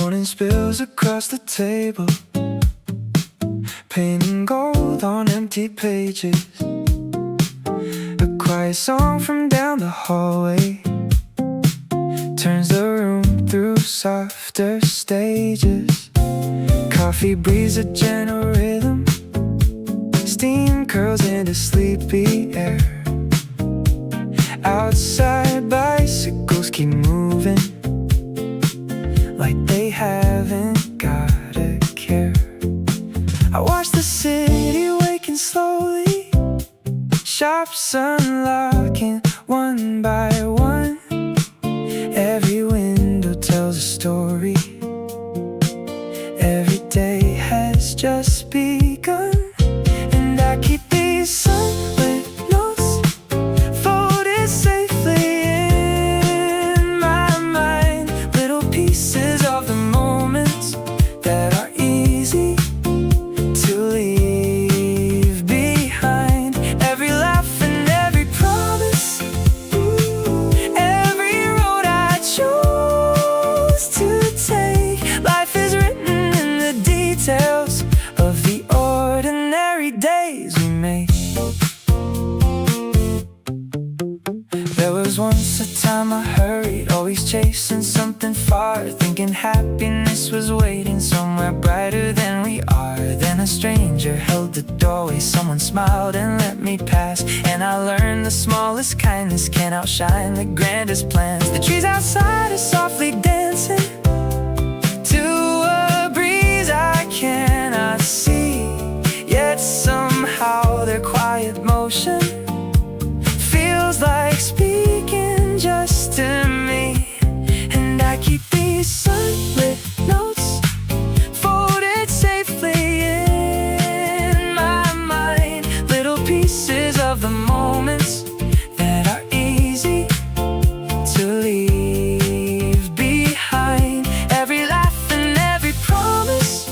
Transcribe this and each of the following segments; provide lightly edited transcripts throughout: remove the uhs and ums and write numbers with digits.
Morning spills across the table, painting gold on empty pages. A quiet song from down the hallway turns the room through softer stages. Coffee breathes a gentle rhythm, steam curls into sleepy air. Outside bicycles keep moving, like they haven't got a care. I watch the city waking slowly, shops unlocking one by one. Every window tells a story, every day has just begun. And I keep these sunlit notes folded safely in my mind, little pieces of the moments that are easy to leave behind. Every laugh and every promise, every road I chose to take. Life is written in the details of the ordinary days we make. There was once a time I hurried, always chasing something far, thinking happiness was waiting somewhere brighter than we are. Then a stranger held the doorway, someone smiled and let me pass. And I learned the smallest kindness can outshine the grandest plans. The trees outside are softly dancing to a breeze I cannot see, yet somehow their quiet motion feels like speaking just to me. And I keep these sunlit notes folded safely in my mind, little pieces of the moments that are easy to leave behind. Every laugh and every promise,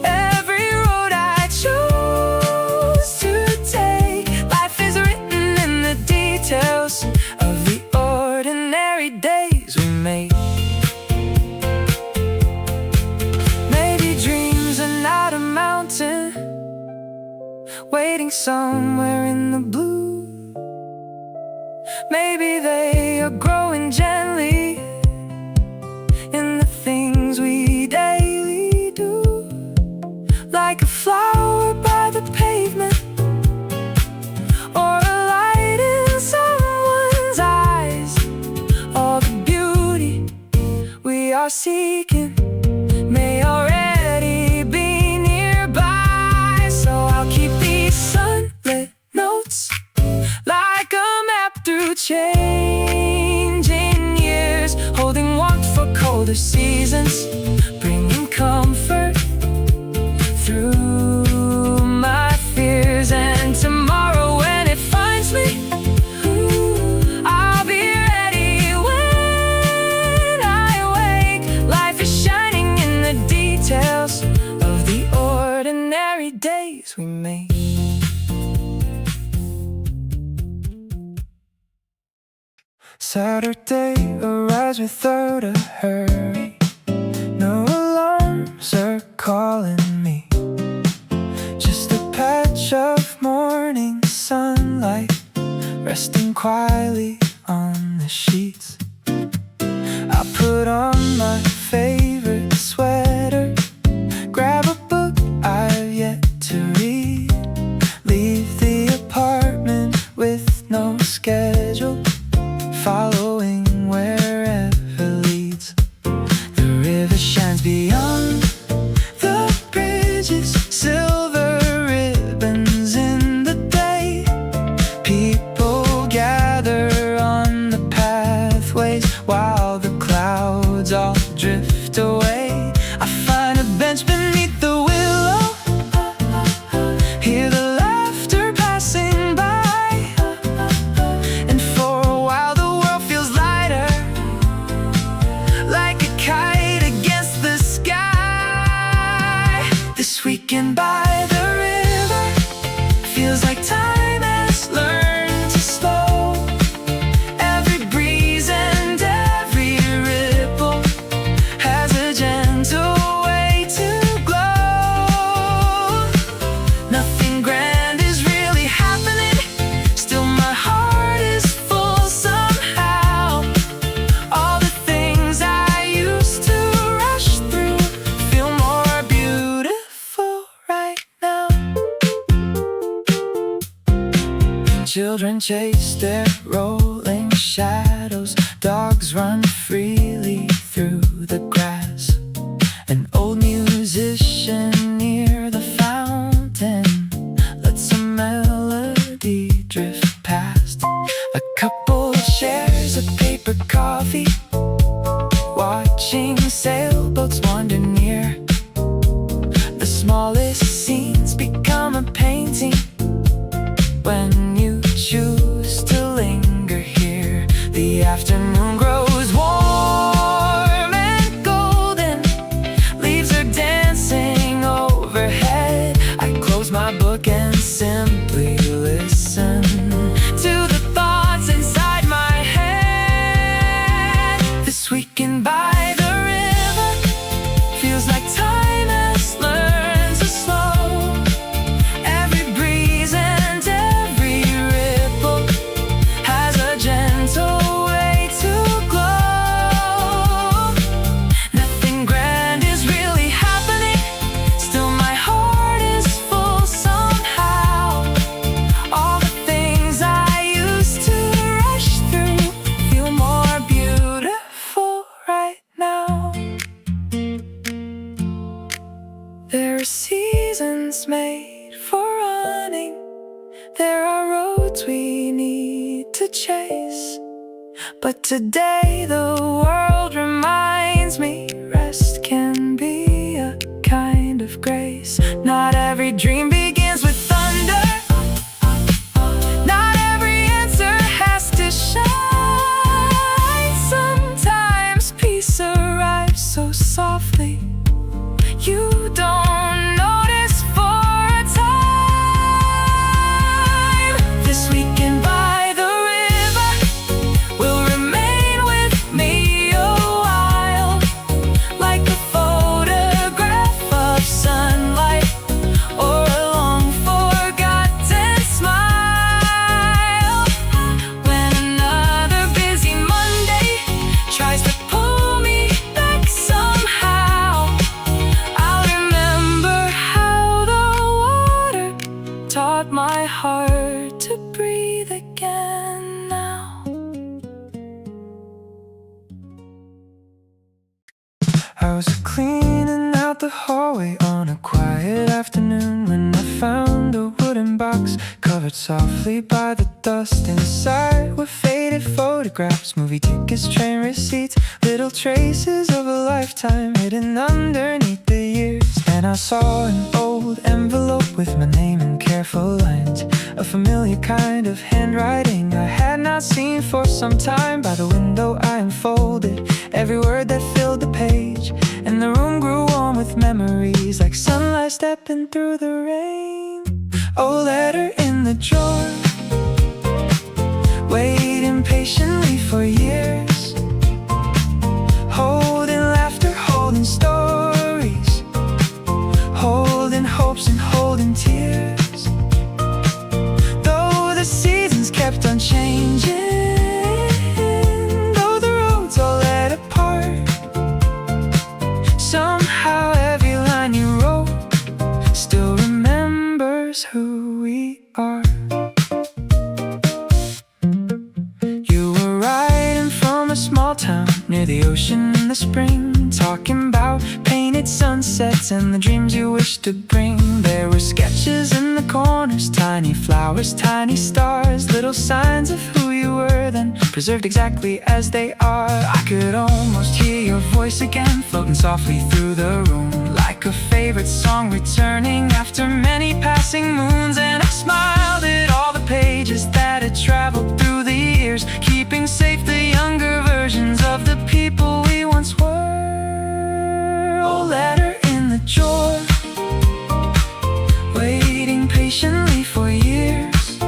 every road I chose to take. Life is written in the details of the ordinary days we make. Maybe dreams are not a mountain waiting somewhere in the blue. Maybe they are growing gently in the things we daily do, like a flower by the pavement, or a light in someone's eyes. All the beauty we are seeking may already be nearby. So I'll keep these sunlit notes like a map through changing years, holding warmth for colder seasons, bringing comfort through my fears. And tomorrow when it finds me, I'll be ready when I wake. Life is shining in the details of the ordinary days we make. Saturday arrives without a hurry, no alarms are calling me, just a patch of morning sunlight resting quietly on the sheets. I put on my favorite sweater, grab a book I've yet to read, leave the apartment with no schedule, following wherever leads. The river shines beyond the bridges, silver ribbons in the day. People gather on the pathways while the clouds all drift away. I find a bench beneath the willow, hear the laughter passing by, and for a while the world feels lighter, like a kite against the sky. This weekend by the river feels like time has learned to slow. Every breeze and every ripple has children chase their rolling shadows. Dogs run freely through the grass. An old musician near the fountain lets a melody drift past. A couple shares a paper coffee, watching sailboats wander near. The smallest scenes become a painting when you choose to linger here. The afternoon grows warm and golden, leaves are dancing overhead. I close my book and simply listen to the thoughts inside my head. This weekend by the river feels like time has learned to slow. Every breeze and every ripple has a gentle way to glow. Nothing grand is really happening, still my heart is full somehow. All the things I used to rush through feel more beautiful right now. There are seasons made for running, there are roads we need to chase. But today the world reminds me rest can be a kind of grace. Not every dream begins with thunder, not every answer has to shine. Sometimes peace arrives so softly you don't notice for a time. This weekend by the river will remain with me a while, like a photograph of sunlight or a long forgotten smile. When another busy Monday tries to pull me back somehow, I'll remember how the water taught my heart to breathe again now. I was cleaning out the hallway on a quiet afternoon when I found a wooden box covered softly by the dust. Inside were faded photographs, movie tickets, train receipts, little traces of a lifetime hidden underneath the years. And I saw an old envelope with my name in careful lines, a familiar kind of handwriting I had not seen for some time. By the window I unfolded every word that filled the page, and the room grew warm with memories like sunlight stepping through the rain. Oh, letter in the drawer, waiting patiently for years, holding laughter, holding stories, holding hopes and holding tears. Though the seasons kept on changing, though the roads all led apart, somehow every line you wrote still remembers who we are. You were riding from a small town near the ocean in the spring, talking about painted sunsets and the dreams you wished to bring. There were sketches in the corners, tiny flowers, tiny stars, little signs of who you were then, preserved exactly as they are. I could almost hear your voice again, floating softly through the room, like a favorite song returning after many passing moons. And I smiled at all the pages that had traveled through the years, keeping safe the younger versions of the people we once were. Oh, letter in the drawer, waiting patiently for years,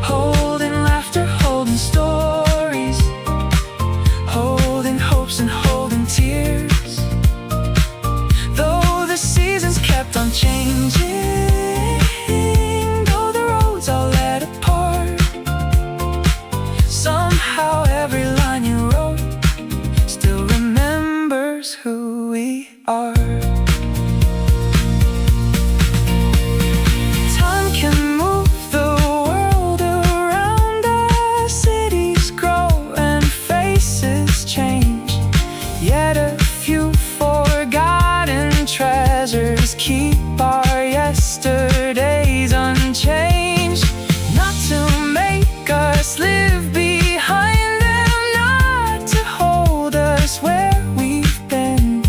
holding laughter, holding stories, holding hopes and holding tears. Though the seasons kept on changing, though the roads all led apart, somehow every line you wrote reverse where we've been,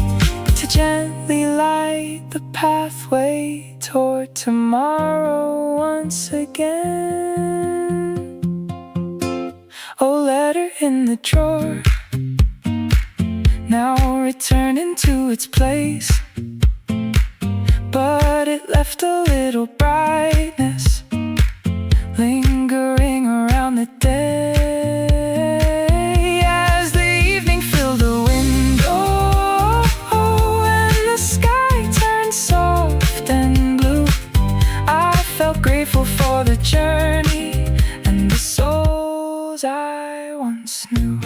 but to gently light the pathway toward tomorrow once again. Oh, letter in the drawer, now returning to its place, but it left a little brightness lingering around the day. As the evening filled the window and the sky turned soft and blue, I felt grateful for the journey and the souls I once knew.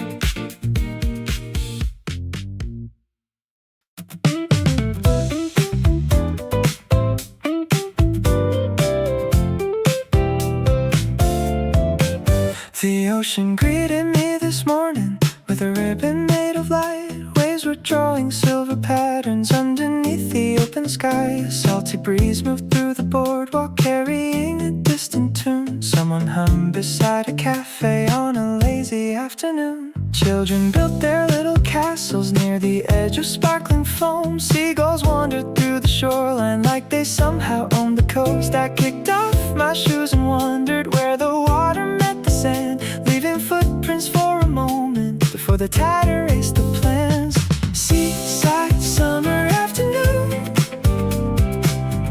The ocean greeted me this morning with a ribbon made of light. Waves were drawing silver patterns underneath the open sky. A salty breeze moved through the boardwalk, carrying a distant tune. Someone hummed beside a cafe on a lazy afternoon. Children built their little castles near the edge of sparkling foam. Seagulls wandered through the shoreline like they somehow owned the coast. I kicked off my shoes and wondered where the water met the sand, leaving footprints for a moment before the tide erased the plans. Seaside summer afternoon,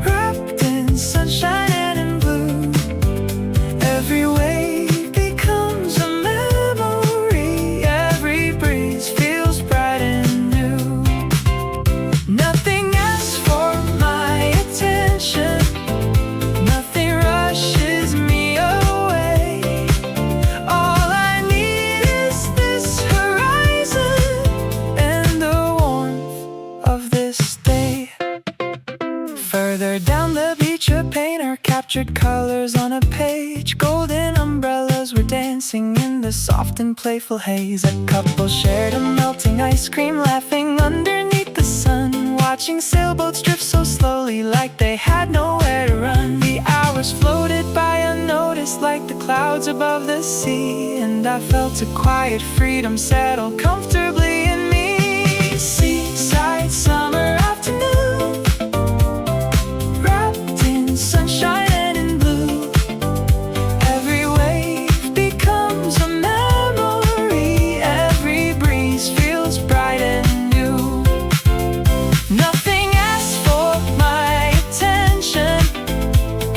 wrapped in sunshine and in blue. Every wave becomes a memory, every breeze feels bright and new. Nothing asks for my attention, nothing rushes me away. All I need is this horizon and the warmth of this day. Further down the beach, a painter captured colors on a page. Golden umbrellas were dancing in the soft and playful haze. A couple shared a melting ice cream, laughing underneath the sun, watching sailboats drift so slowly like they had nowhere to run. The hours floated by unnoticed like the clouds above the sea, and I felt a quiet freedom settle comfortably in me. Seaside summer afternoon, wrapped in sunshine and in blue. Every wave becomes a memory, every breeze feels bright and new. Nothing asks for my attention,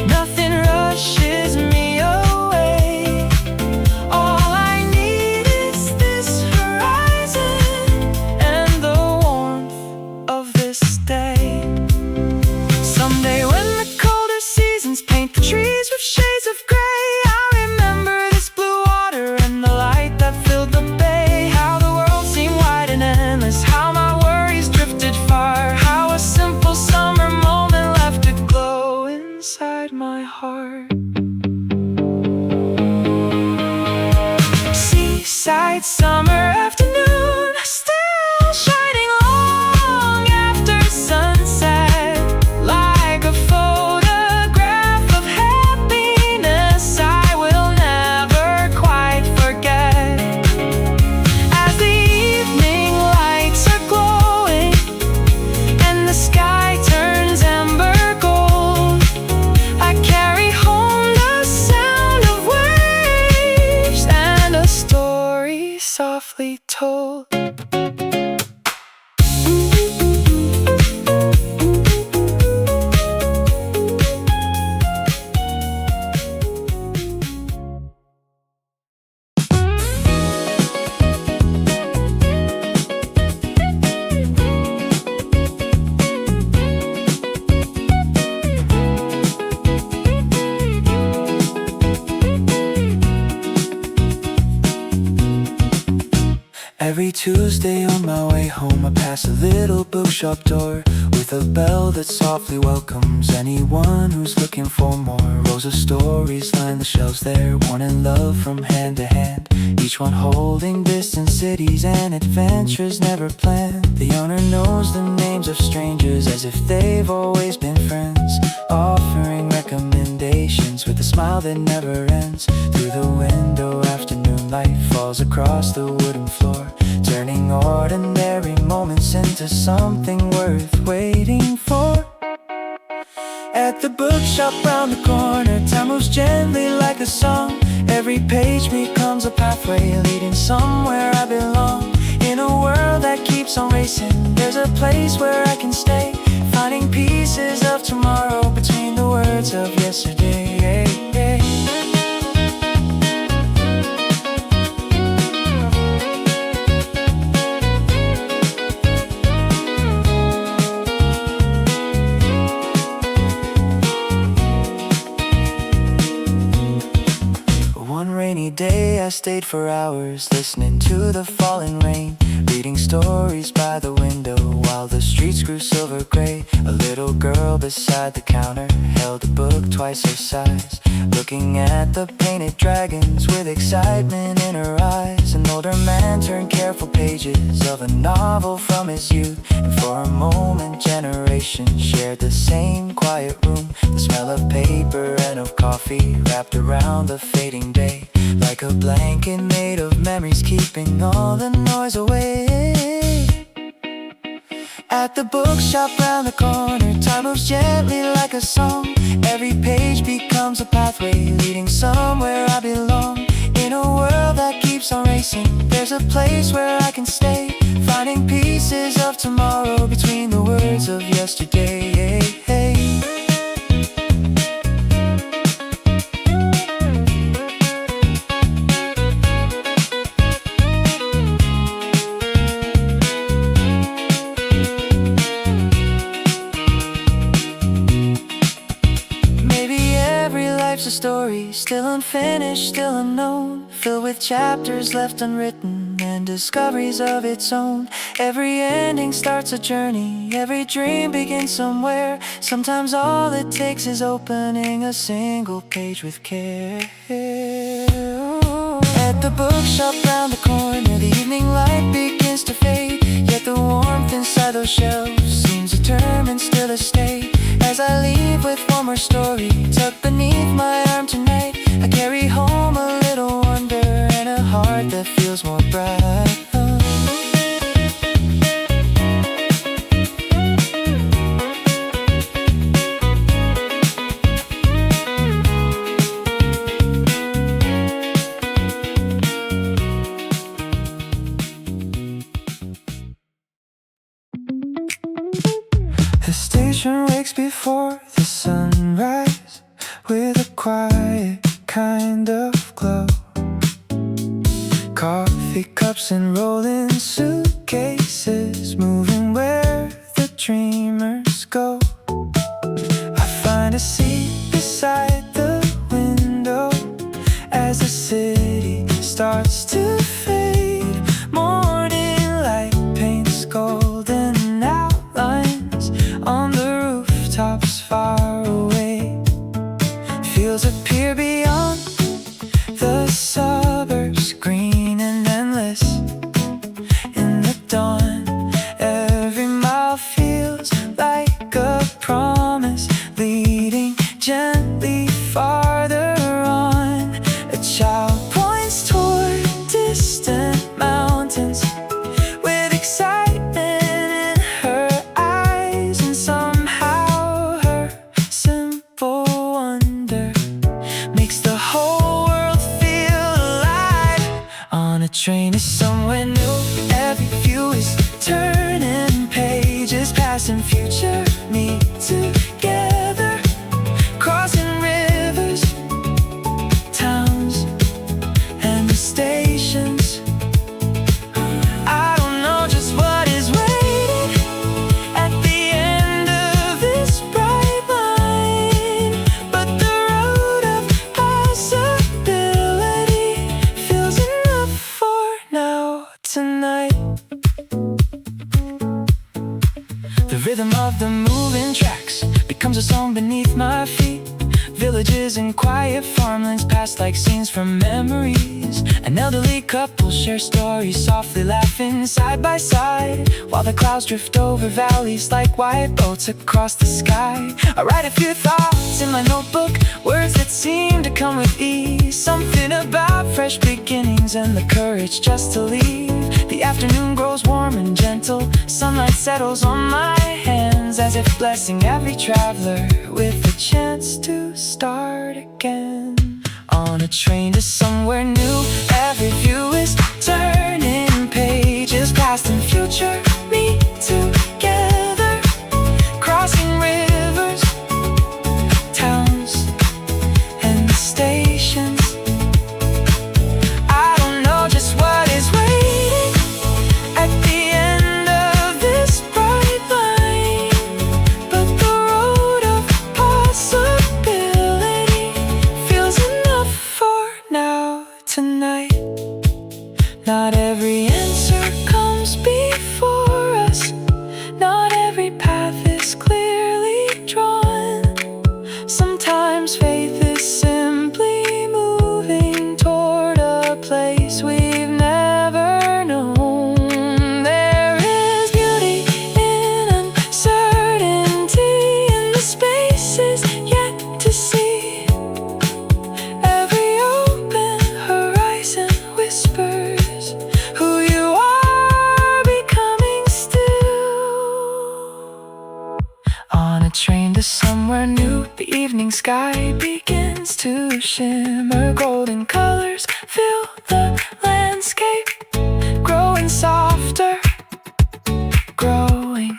nothing rushes me away. All I need is this horizon and the warmth of this day. Someday when the colder seasons paint the trees with shades of gray, I'll remember this blue water and the light that filled the bay. How the world seemed wide and endless, how my worries drifted far, how a simple summer moment left a glow inside my heart. Seaside summer afternoon, still shining long after sunset, like a photograph of happiness I will never quite forget. As the evening lights are glowing and the sky turns amber gold, I carry home the sound of waves and a story softly told. Every Tuesday on my way home, I pass a little bookshop door with a bell that softly welcomes anyone who's looking for more. Rows of stories line the shelves there, one in love from hand to hand, each one holding distant cities and adventures never planned. The owner knows the names of strangers as if they've always been friends, offering recommendations with a smile that never ends. Through the window, afternoon light falls across the wooden floor, turning turning ordinary moments into something worth waiting for. At the bookshop round the corner, time moves gently like a song. Every page becomes a pathway leading somewhere I belong. In a world that keeps on racing, there's a place where I can stay, finding pieces of tomorrow between the words of yesterday. One rainy day I stayed for hours, listening to the falling rain, reading stories by the window while the streets grew silver gray. A little girl beside the counter held a book twice her size, looking at the painted dragons with excitement in her eyes. An older man turned careful pages of a novel from his youth, and for a moment generations shared the same quiet room. The smell of paper and of coffee wrapped around the fading day, like a blanket made of memories, keeping all the noise away. At the bookshop round the corner, time moves gently like a song. Every page becomes a pathway leading somewhere I belong. In a world that keeps on racing, there's a place where I can stay, finding pieces of tomorrow between the words of yesterday. A story still unfinished, still unknown, filled with chapters left unwritten and discoveries of its own. Every ending starts a journey, every dream begins somewhere. Sometimes all it takes is opening a single page with care. At the bookshop round the corner, the evening light begins to fade, yet the warmth inside those shelves seems determined still to stay. As I leave with one more story tucked beneath my arm tonight, I carry home a little wonder and a heart that feels more bright. The station wakes before the sunrise with a quiet kind of glow. Coffee cups and rolling suitcases, moving where the dreamers go. I find a seat beside the window as the city starts to fade. Morning light paints golden outlines on the rooftops far away. Fields appear beyond the suburbs, green and endless in the dawn. Every mile feels like a promise, leading gently farther on. A child points toward distant mountains with excitement in her eyes, and somehow her simple wonder makes the whole world feel alive. On a train to somewhere new, every view is turning pages, past and future meet together, crossing rivers, towns, and the stations. I don't know just what is waiting at the end of this bright line, but the road of possibility feels enough for now, tonight. The rhythm of the moving tracks becomes a song beneath my feet. Villages and quiet farmlands pass like scenes from memories. An elderly couple share stories, softly laughing side by side, while the clouds drift over valleys like white boats across the sky. I write a few thoughts in my notebook, words that seem to come with ease. Something about fresh beginnings and the courage just to leave The afternoon grows warm and gentle. Sunlight settles on my hands, as if blessing every traveler with a chance to start again. On a train to somewhere new, every view is turning pages. Past and future meet together, crossing rivers, towns, and stations. I don't know just what is waiting at the end of this bright line, but the road of possibility feels enough for now, tonight. Not every answer comes before us, not every path is clearly drawn. Sometimes faith is simply moving toward a place we've never known. There is beauty in uncertainty, in the spaces yet to see. Every open horizon whispers who you are becoming still. On a train to somewhere new, the evening sky begins to shimmer. Golden colors fill the landscape, growing softer, growing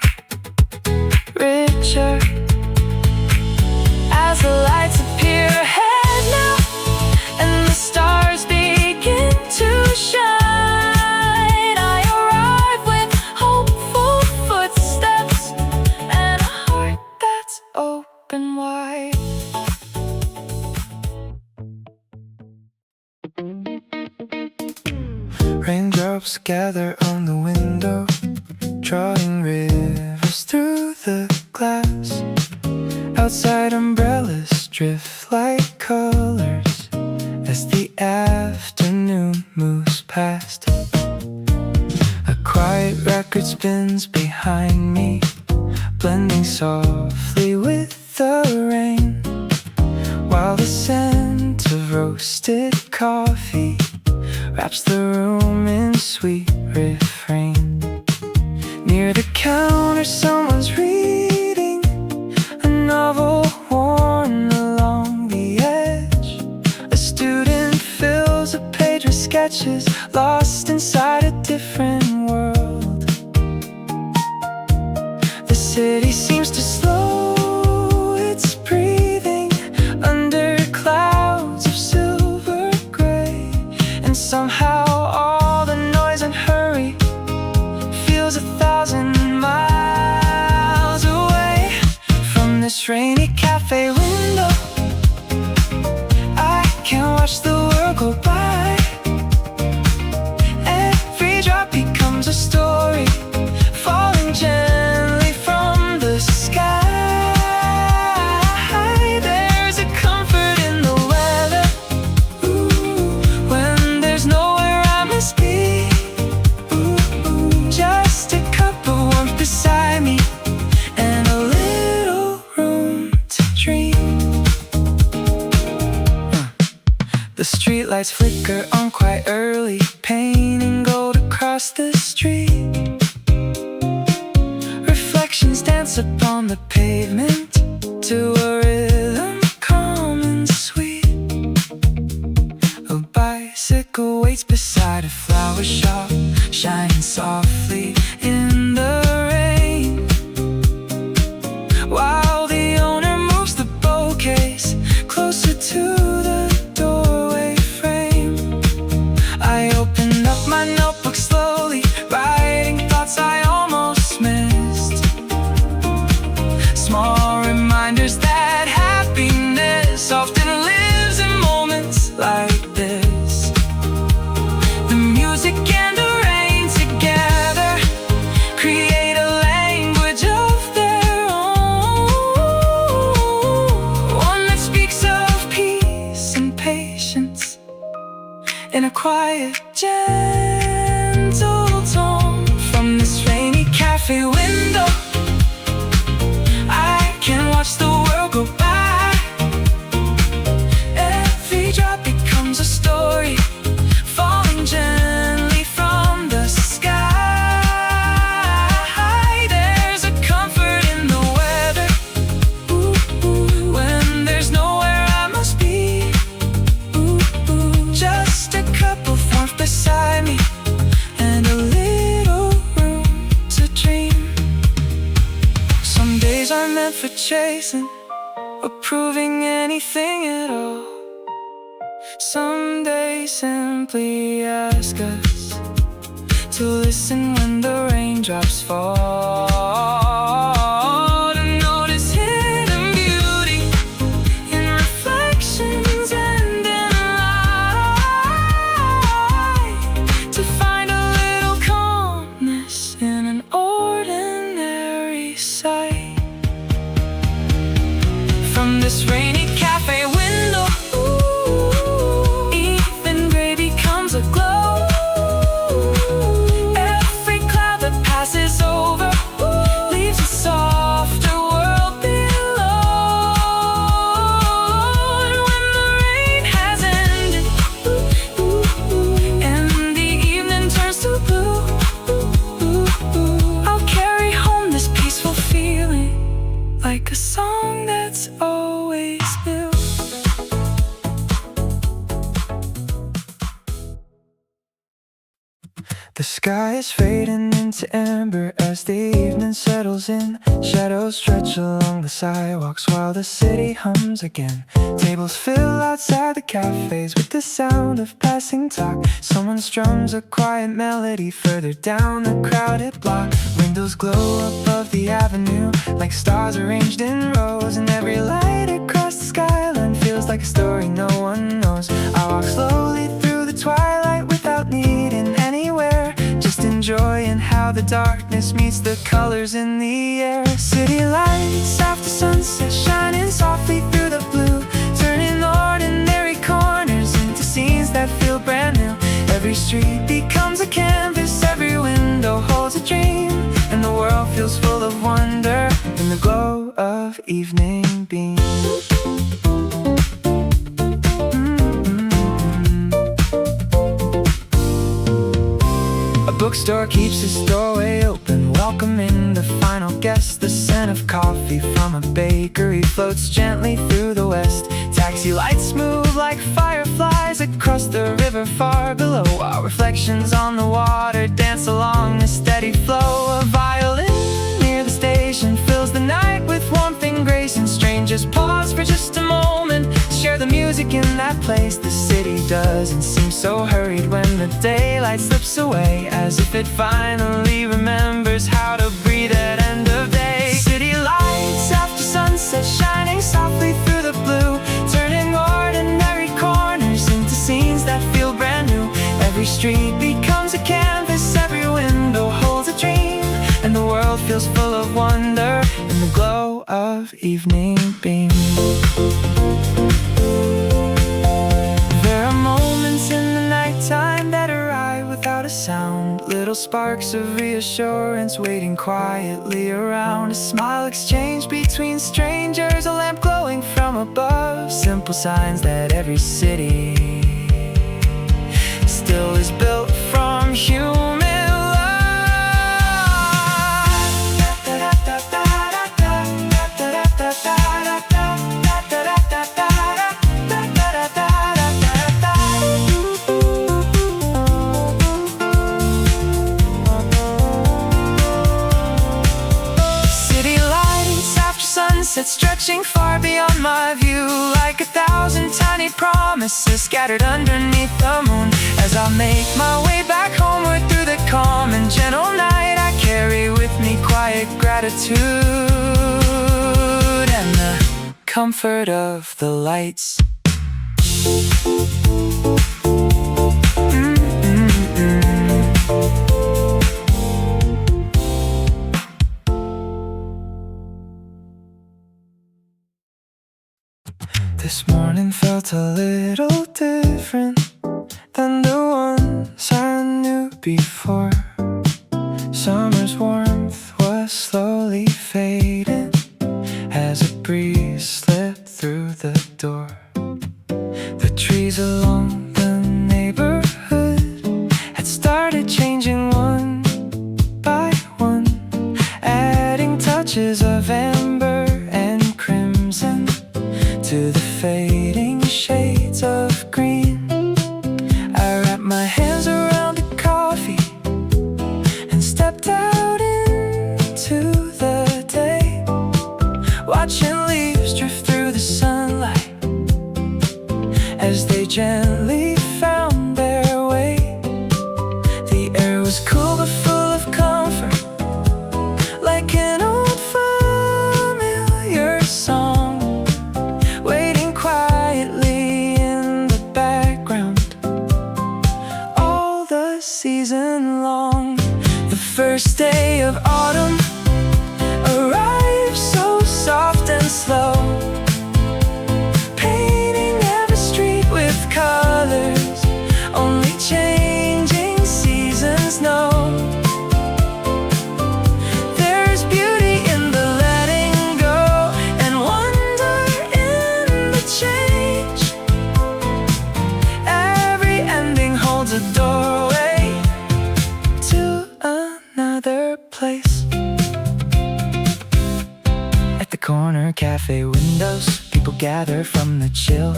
richer. As the lights appear ahead now, and the stars begin to shine, I arrive with hopeful footsteps and a heart that's open wide. Raindrops gather on the window, drawing rivers through the glass. Outside, umbrellas drift like colors as the afternoon moves past. A quiet record spins behind me, blending softly with the rain, while the scent of roasted coffee wraps the room in sweet refrain. Near the counter, someone's reading a novel worn along the edge. A student fills a page with sketches, lost inside a different world. The city seems to slow its breathing under clouds of silver gray, and somehow all the noise and hurry feels 1,000 miles away. From this rainy cafe window, I can watch the world go by. Every drop becomes a story, falling gently from the sky. There's a comfort in the weather, when there's nowhere I must be. Just a cup of warmth beside me, and a little room to dream. The streetlights flicker on quite early, painting gold across the street. Reflections dance upon the pavement to a rhythm calm and sweet. A bicycle waits beside a flower shop, shining softly in the rain, while the owner moves the bouquets closer to the doorway frame. I open up my notebook slowly, writing thoughts I almost missed. Small reminders that happiness often lives in moments like this. The music and the rain together create a language of their own, one that speaks of peace and patience in a quiet, gentle tone. From this rainy cafe window, I can watch the world go by. Every drop becomes a story, falling gently from the sky. aren't meant for chasing or proving anything at all. Some days simply ask us to listen when the raindrops fall, to notice hidden beauty in reflections and in light, to find a little calmness in an ordinary sight. From this rainy cafe window, even gray becomes a glow. Every cloud that passes over leaves a softer world below. And when the rain has ended and the evening turns to blue, I'll carry home this peaceful feeling like a song that's always new. The sky is fading into amber as the evening settles in. Shadows stretch along the sidewalks while the city hums again. Tables fill outside the cafes with the sound of passing talk. Someone strums a quiet melody further down the crowded block. Windows glow above the avenue like stars arranged in rows, and every light across the skyline feels like a story no one knows. I walk slowly through the twilight without needing anywhere, just enjoying how the darkness meets the colors in the air. City lights after sunset shining softly through the blue, turning ordinary corners into scenes that feel brand new. Every street becomes a canvas, every window holds a dream, and the world feels full of wonder in the glow of evening beams. A bookstore keeps its doorway open, welcoming the final guest. The scent of coffee from a bakery floats gently through the west. Taxi lights move like fireflies across the river far below. Our reflections on the water dance along the steady flow. A violin near the station fills the night with warmth and grace, and strangers pause for just a moment, share the music in that place. The city doesn't seem so hurried when the daylight slips away, as if it finally remembers how to breathe at end of day. City lights after sunset shining softly through the blue, turning ordinary corners into scenes that feel brand new. Every street becomes a canvas, every window holds a dream, and the world feels full of wonder in the glow of evening beams. There are moments in the nighttime that arrive without a sound, little sparks of reassurance waiting quietly around. A smile exchanged between strangers, a lamp glowing from above, simple signs that every city still is built from human sunset stretching far beyond my view, like 1,000 tiny promises scattered underneath the moon. As I make my way back homeward through the calm and gentle night, I carry with me quiet gratitude and the comfort of the lights. This morning felt a little different than the ones I knew before. Summer's warmth was slowly fading as a breeze slipped through the door. The trees along the neighborhood had started changing one by one, adding touches of amber and crimson to the fading shades of green. I wrapped my hands around the coffee and stepped out into the day. gently found their way. The air was cool but full of comfort, like an old familiar song, waiting quietly in the background all the season long. The first day of autumn arrived so soft and slow, painting every street with colors only changing seasons know. There's beauty in the letting go and wonder in the change. Every ending holds a doorway to another place. At the corner cafe windows, people gather from the chill,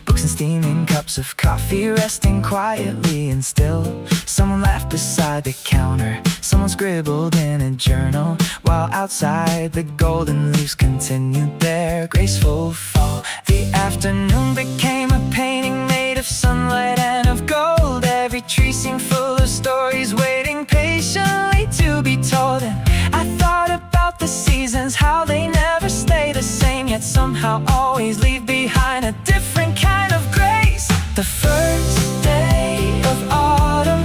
books and steaming cups of coffee resting quietly and still. Someone laughed beside the counter, someone scribbled in a journal, while outside the golden leaves continued their graceful fall. The afternoon became a painting made of sunlight and of gold. Every tree seemed full of stories waiting patiently to be told. And I thought about the seasons, how they never stay the same, yet somehow always leave behind a different kind of grace. The first day of autumn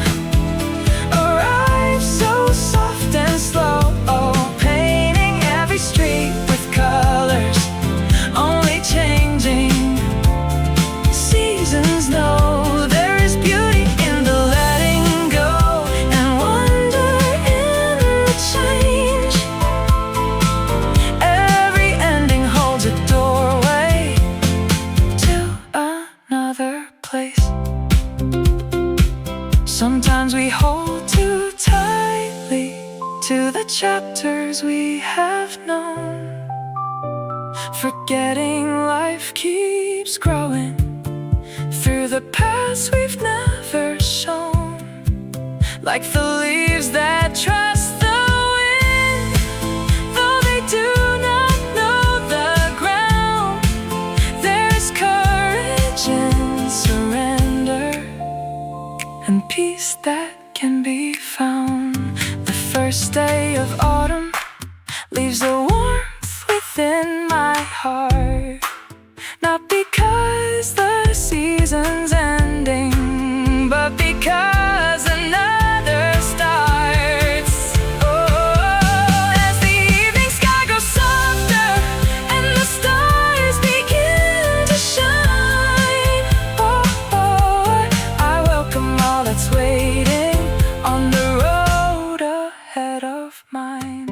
arrived so soft and slow, painting every street with colors only changing seasons know. There is beauty in the letting go and wonder in the change. Every ending holds a doorway to another place. Sometimes we hold too tightly to the chapters we have known, forgetting life keeps growing through the paths we've never shown. Like the leaves that trust the wind, though they do not know the ground. There is courage in surrender and peace that can be found. The first day of autumn leaves a warmth within my heart, not because the season's ending, but because another starts. Oh, as the evening sky grows softer and the stars begin to shine, I welcome all that's waiting on the road ahead of mine.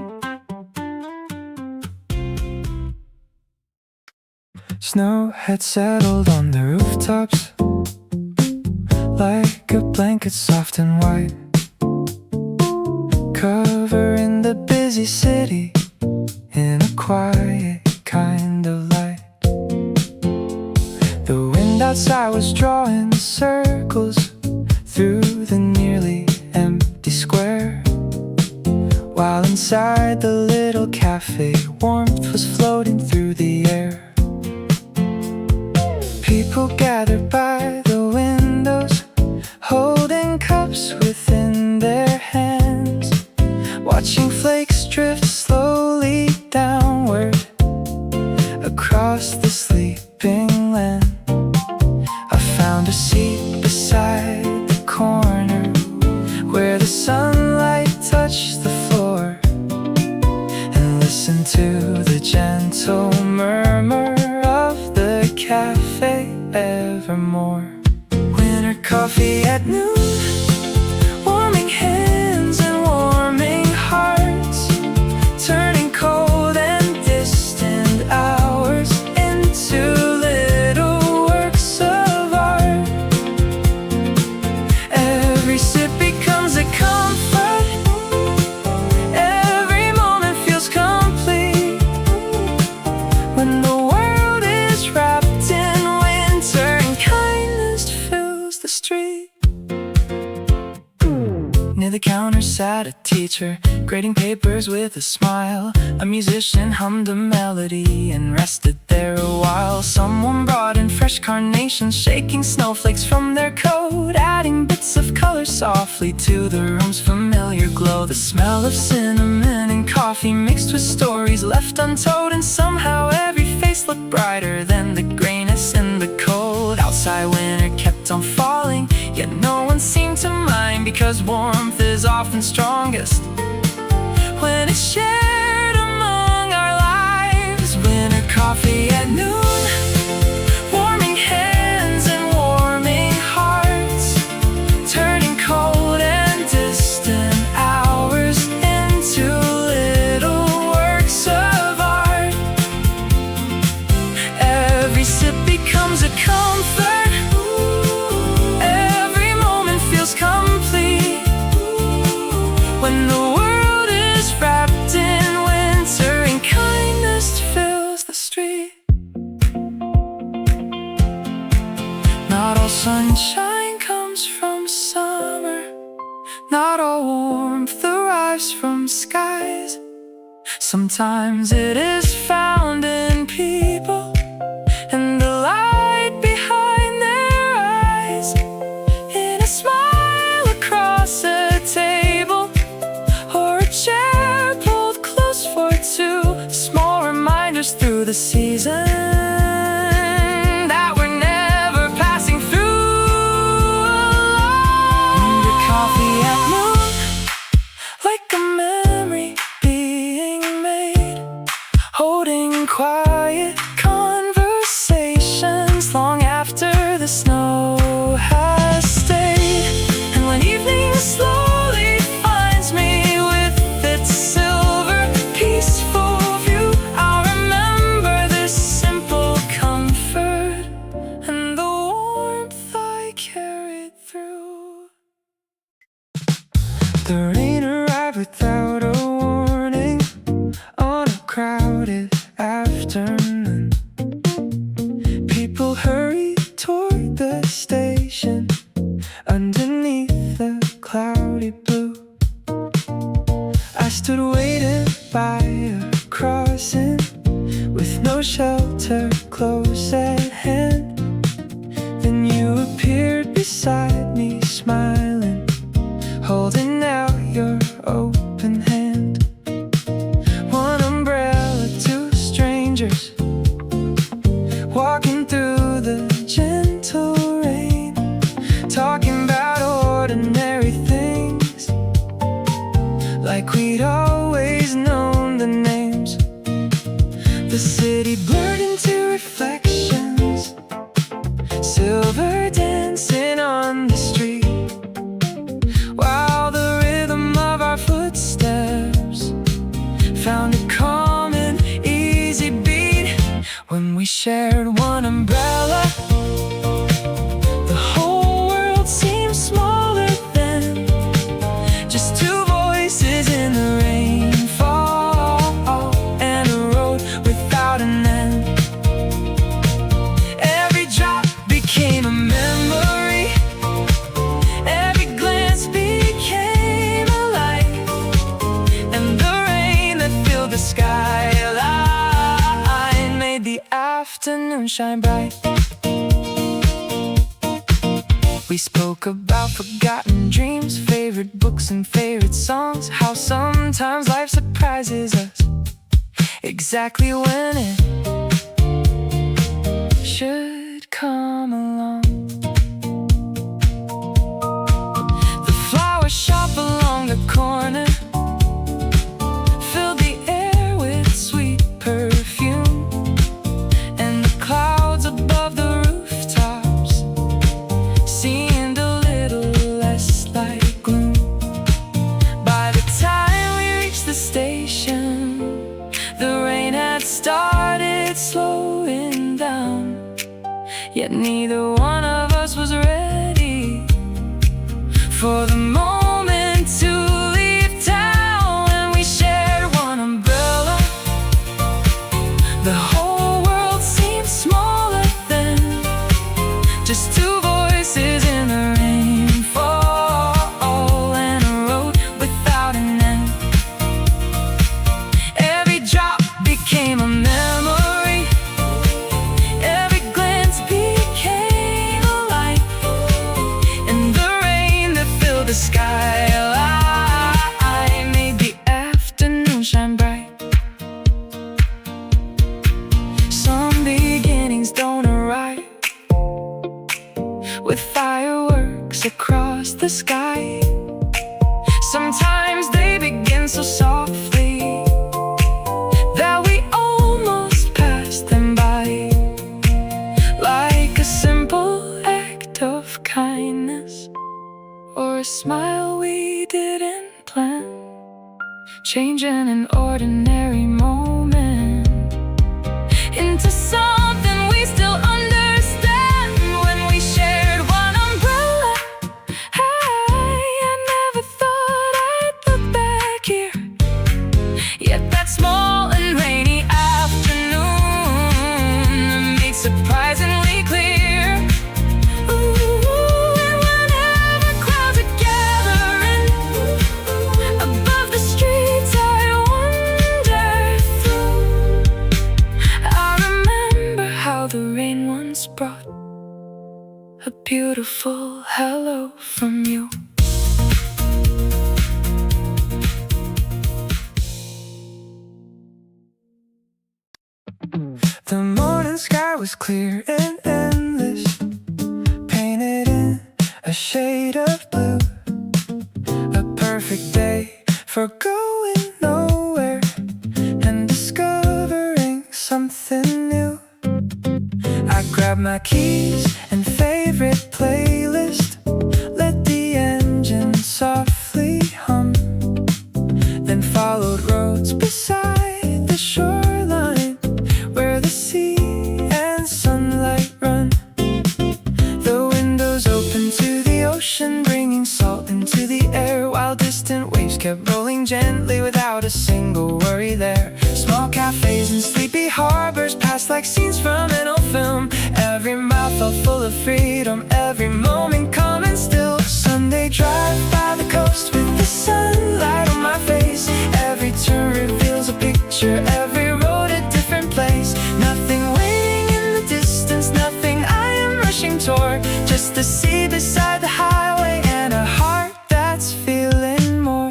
Snow had settled on the rooftops like a blanket soft and white, covering the busy city in a quiet kind of light. The wind outside was drawing circles through the nearly empty square, while inside the little cafe warmth was floating through the air. People gathered by the windows, holding cups within their hands, watching flakes drift slowly downward across the sleeping land. I found a seat beside the corner where the sunlight touched the floor, and listened to the gentle murmur of the cafe evermore. Winter coffee at noon, warming hands and warming hearts, turning cold and distant hours into little works of art. Every sip becomes a comfort, every moment feels complete when the world is wrapped in winter and kindness fills the street. Near the counter sat a tea teacher, grading papers with a smile. A musician hummed a melody and rested there a while. Someone brought in fresh carnations, shaking snowflakes from their coat, adding bits of color softly to the room's familiar glow. The smell of cinnamon and coffee mixed with stories left untold, and somehow every face looked brighter than the grayness in the cold. Outside winter kept on falling, yet no one seemed to mind, because warmth is often strongest when it's shared among our lives. Winter coffee at noon, warming hands and warming hearts, turning cold and distant hours into little works of art. Every sip becomes a comfort, every moment feels complete when the world is wrapped in winter and kindness fills the street. Not all sunshine comes from summer, not all warmth arrives from skies. Sometimes it is found in people and the light behind their eyes, in a smile across a table or a chair pulled close for two. Small reminders through the season that we're never passing through alone. Your coffee at noon, like a memory being made, holding quiet conversations long after the snow has stayed. And when evening slowly finds me with its silver, peaceful view, I'll remember this simple comfort and the warmth I carried through. The rain arrived without a warning on a crowded afternoon. People hurried toward the station underneath the cloudy blue. I stood waiting by a crossing with no shelter close at hand. Then you appeared beside me, smiling, holding out your open hand. One umbrella, two strangers, walking through the gentle rain, talking about ordinary things, like we'd always known the names. The city blurred into reflections, silver dancing on the street, while the rhythm of our footsteps found a calm and easy beat. When we shared one umbrella, the whole world seemed smaller then, just two voices in the rainfall and a road without an end. Every drop became a memory, every glance became a light, and the rain that filled the skyline made the afternoon shine bright. We spoke about forgotten dreams, favorite books and favorite songs, how sometimes life surprises us exactly when it should come along. The flower shop along the corner filled the air with sweet perfume, and the clouds above the rooftops seemed a little less like gloom. By the time we reached the station, the rain had started slowing down, yet neither one of us was ready for the moment to leave town. When we shared one umbrella, the whole world seemed smaller then, just two voices in the rainfall and a road without an end. became a memory. Every glance became a light in the rain that filled the sky. I made the afternoon shine bright. Some beginnings don't arrive with fireworks across the sky. Sometimes they begin so softly that we almost pass them by, like a simple act of kindness or a smile we didn't plan, changing an ordinary moment into something we still understand. When we shared one umbrella, I never thought I'd look back here. Yet that small and rainy afternoon made surprisingly clear. Ooh, and whenever clouds are gathering above the streets I wander through, I remember how the rain once brought a beautiful hello from you. The morning sky was clear and endless, painted in a shade of blue. A perfect day for going nowhere and discovering something new. I grabbed my keys and favorite playlist, let the engine softly hum, then followed roads beside the shoreline where the sea and sunlight run. The windows open to the ocean, bringing salt into the air, while distant waves kept rolling gently without a single worry there. Small cafes and sleepy harbors passed like scenes from an old film. Every mile felt full of freedom, every moment calm and still. Sunday drive by the coast with the sunlight on my face. Every turn reveals a picture, every road a different place. Nothing waiting in the distance, nothing I am rushing toward. Just the sea beside the highway and a heart that's feeling more.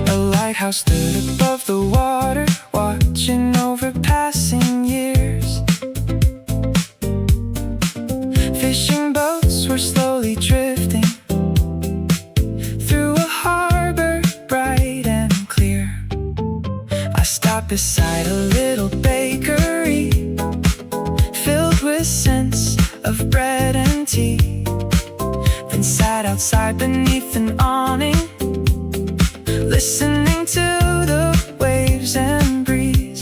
A lighthouse stood above the water, watching over passing years. Fishing boats were slowly drifting through a harbor bright and clear. I stopped beside a little bakery filled with scents of bread and tea, then sat outside beneath an awning, listening to the waves and breeze.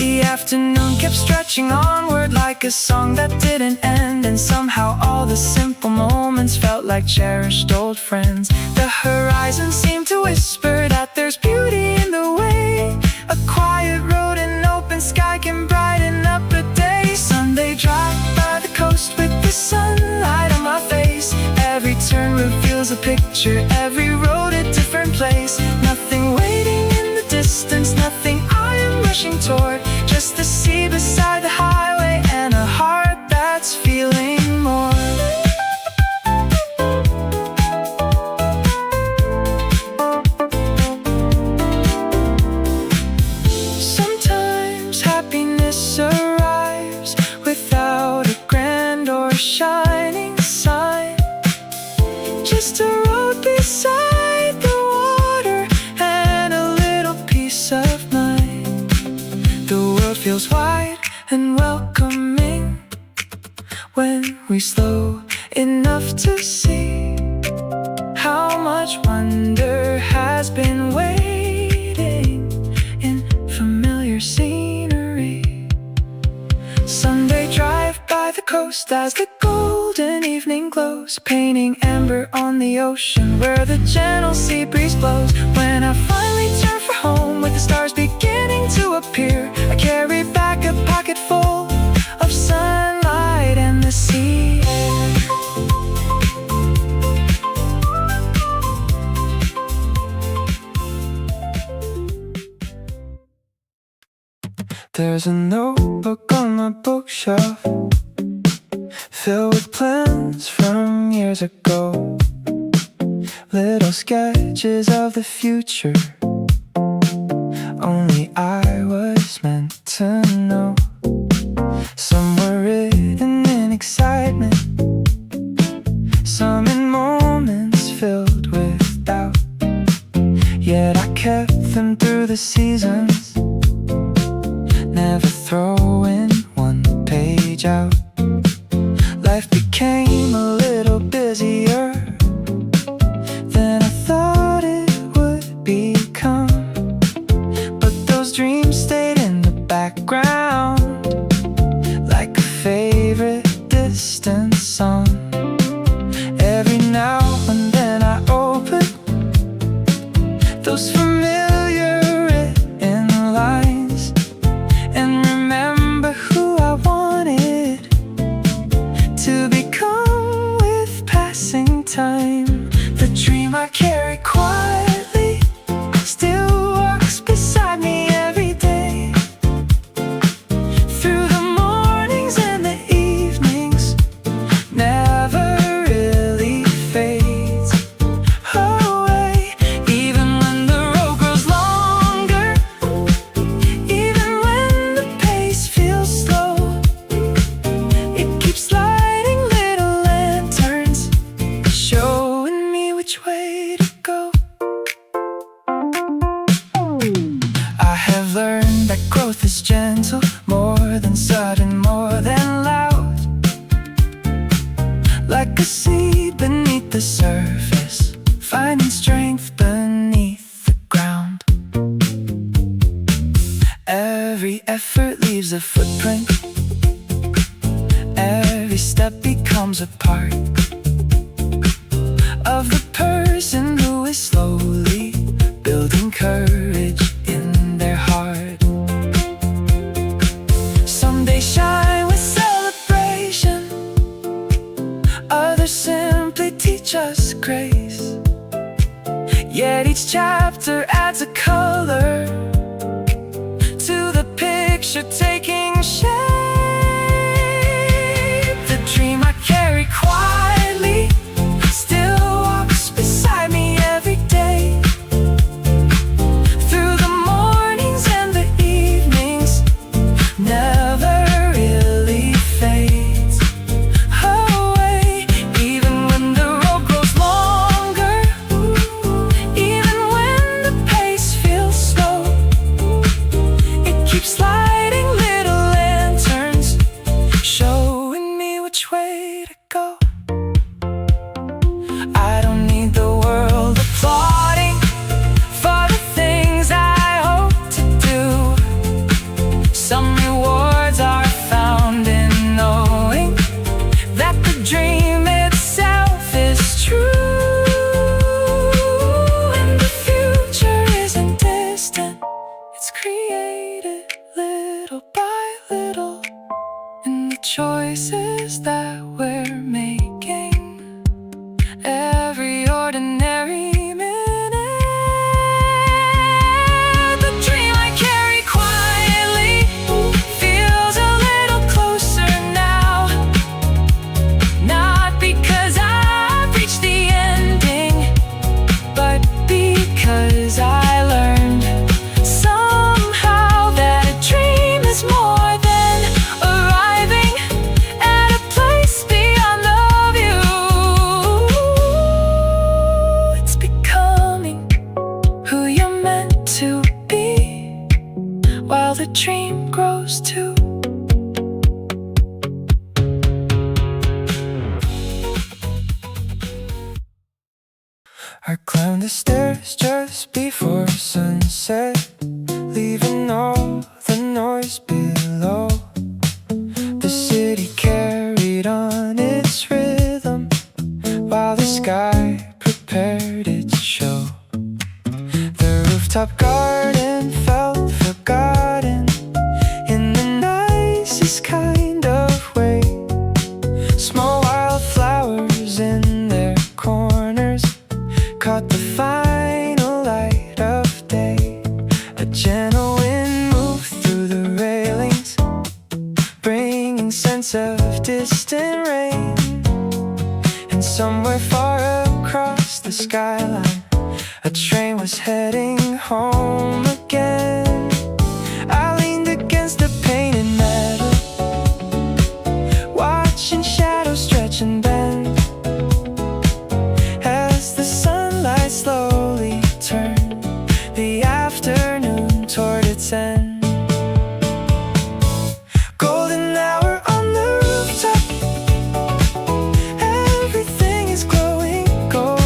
The afternoon kept stretching onward like a song that didn't end, and somehow all the simple moments felt like cherished old friends. The horizon seemed to whisper that there's beauty in the way a quiet road and open sky can brighten up a day. Sunday drive by the coast with the sunlight on my face. Every turn reveals a picture, every road a different place. Nothing waiting in the distance, nothing I am rushing toward. Just the sea beside the highway and a heart that's feeling more. Sometimes happiness arrives without a grand or shining sign, just a road beside the water and a little peace of mind. The world feels wide and welcoming when we slow enough to see how much wonder has been waiting in familiar scenery. Sunday drive by the coast as the golden evening glows, painting amber on the ocean where the gentle sea breeze blows. When I finally turn for home with the stars beginning to appear, I carry back a pocket full of sunlight and the sea air. There's a notebook on my bookshelf filled with plans from years ago, little sketches of the future only I was meant to know. Some were written in excitement, some in moments filled with doubt. Yet I kept them through the seasons, never throwing one page out. Life became a little busier than I thought it would become, but those dreams stayed in the background like a favorite distant song. Every now and then I open those familiar written lines and remember who I wanted to become with passing time. The dream I carry quietly still walks beside me every day, through the mornings and the evenings, never really fades away. Even when the road grows longer, even when the pace feels slow, it keeps lighting little lanterns, showing me which way to go. I have learned that growth is gentle, more than sudden, more than loud, like a seed beneath the surface, finding strength beneath the ground. Every effort leaves a footprint, every step becomes a part of the person who is slowly building courage in their heart. Some days shine with celebration, others simply teach us grace. Yet each chapter adds a color to the picture taking shape. The dream I carry quietly still walks beside me every day, through the mornings and the evenings, never really fades away. Even when the road grows longer, even when the pace feels slow, it keeps lighting little lanterns, showing me which way to go. I don't need the world applauding for the things I hope to do. Some rewards are found in knowing that the dream itself is true, and the future isn't distant, it's created little by little in the choices that we're making every ordinary minute. The dream I carry quietly feels a little closer now, not because I've reached the ending, but because I learned somehow that a dream is more than arriving at a place beyond the view. It's becoming who you're meant to be while the dream grows too. I climbed the stairs just before sunset, leaving all the noise below. The city carried on its rhythm while the sky prepared its show. The rooftop garden felt forgotten in the nicest kind of way. Small wildflowers in their corners caught the final light of day. A gentle wind moved through the rail somewhere far across the skyline, a train was heading home again. I leaned against the painted metal, watching shadows stretch and bend as the sunlight slowly turned the afternoon toward its end. Golden hour on the rooftop, everything is glowing gold.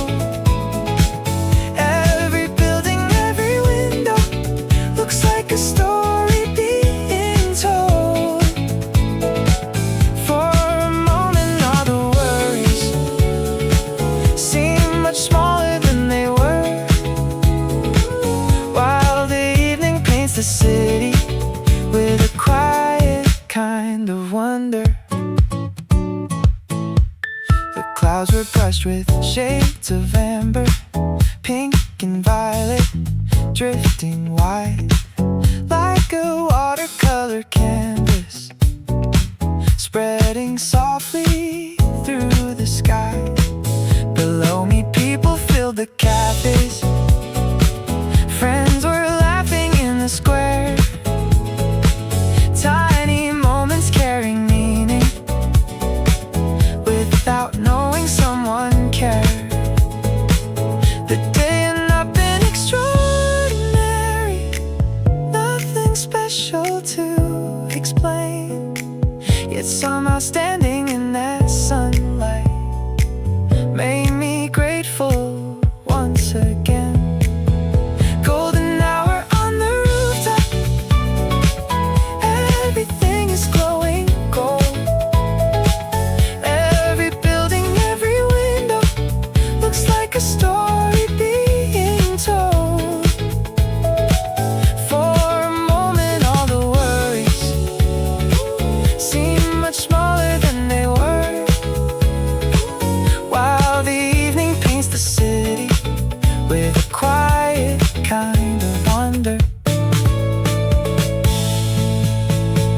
Every building, every window looks like a story being told. For a moment all the worries seem much smaller than they were, while the evening paints the city with a quiet kind of wonder. The clouds were brushed with shades of amber, pink and violet, drifting white like a watercolor canvas, spreading softly through the sky. Below me people filled the cafes, friends were laughing in the square. Tiny moments carrying meaning without knowing someone cared. The day had not been extraordinary, nothing special to explain, yet somehow standing in that sunlight made me grateful once again. Golden hour on the rooftop, everything is glowing gold. Every building, every window looks like a story being told. For a moment all the worries seem much smaller than they were, while the evening paints the city with a quiet kind of wonder.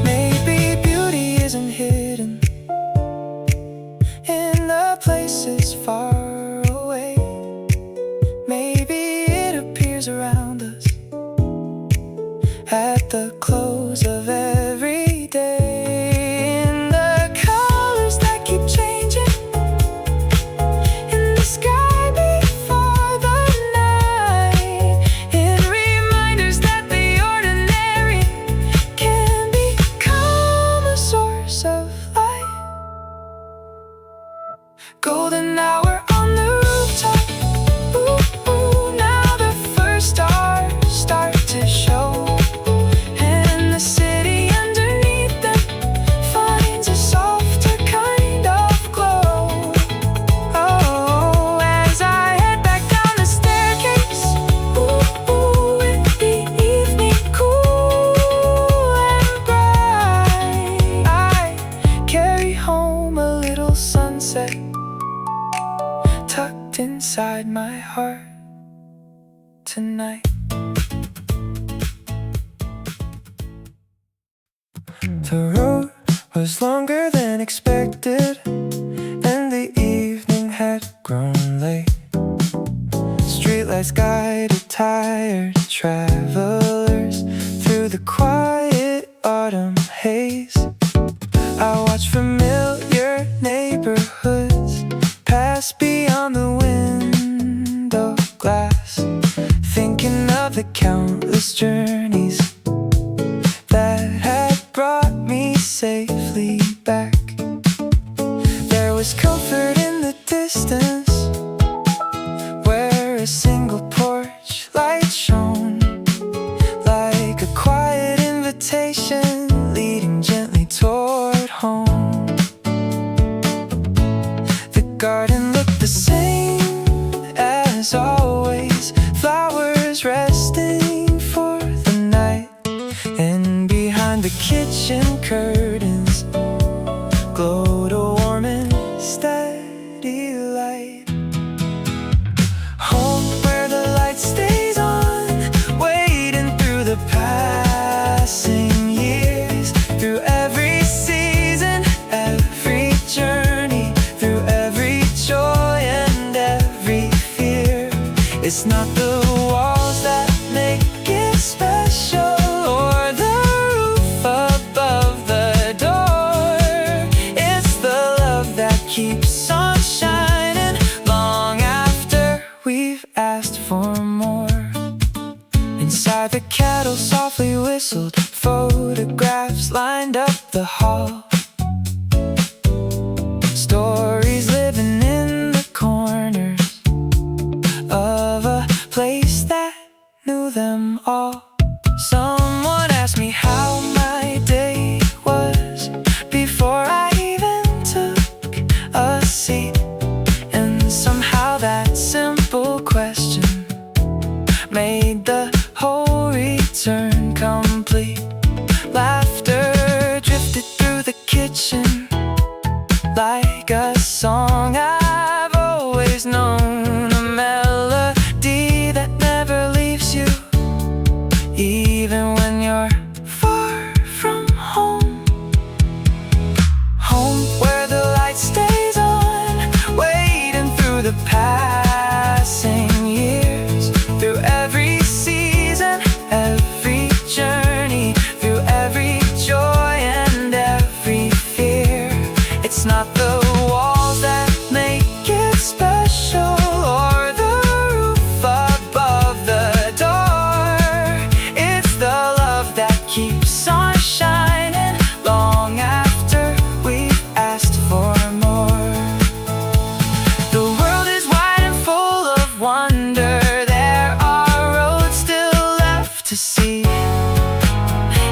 Maybe beauty isn't hidden in the places far away. Maybe it appears around us at the close of every day, in the colors that keep changing in the sky before the night, in reminders that the ordinary can become a source of light. Golden hour on the rooftop, ooh, ooh, now the first stars start to show, and the city underneath them finds a softer kind of glow. Oh, as I head back down the staircase, ooh, ooh, with the evening cool and bright, I carry home a little sunset tucked inside my heart tonight. The road was longer than expected, and the evening had grown late. Streetlights guided tired travelers through the quiet autumn haze. I watched familiar neighborhoods pass beyond the window glass, thinking of the countless journeys that had brought me safely back. There was comfort in the distance, where a single porch light shone like a quiet invitation leading gently toward home. The garden looked the same as always, flowers resting for the night, and behind the kitchen curtains glowed a warm and steady light. Home where the light stays on, waiting through the passing years, through every season, every journey, through every joy It's not the walls that make it special, or the roof above the door. It's the love that keeps on shining long after we've asked for more. Inside the kettle softly whistled, photographs lined up the hall. Stories living in the corners of a place that knew them all. Someone asked me how my day was before I even took a seat, and somehow that simple question made the whole return complete. Laughter drifted through the kitchen like a song I've always known, a melody that never leaves you, even when you're far from home. Home where the light stays on, waiting through the passing years, through every season, every journey, through every joy and every fear. It's not the walls that make it special, or the roof above the door. It's the love that keeps on shining long after we've asked for more. The world is wide and full of wonder. There are roads still left to see,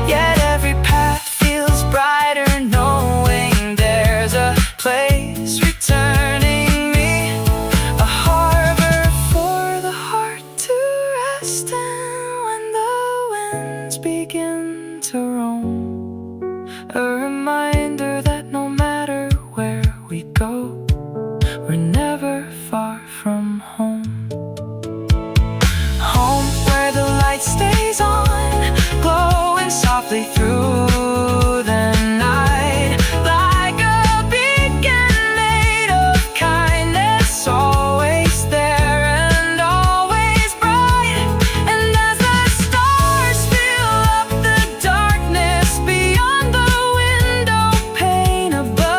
yet every path feels brighter knowing there's a place returning me, a harbor for the heart to rest in when the winds begin to roam, a reminder that no matter where we go, we're never far from home. Home where the light stays on, glowing softly through the night, like a beacon made of kindness, always there and always bright. And as the stars fill up the darkness beyond the window pane above,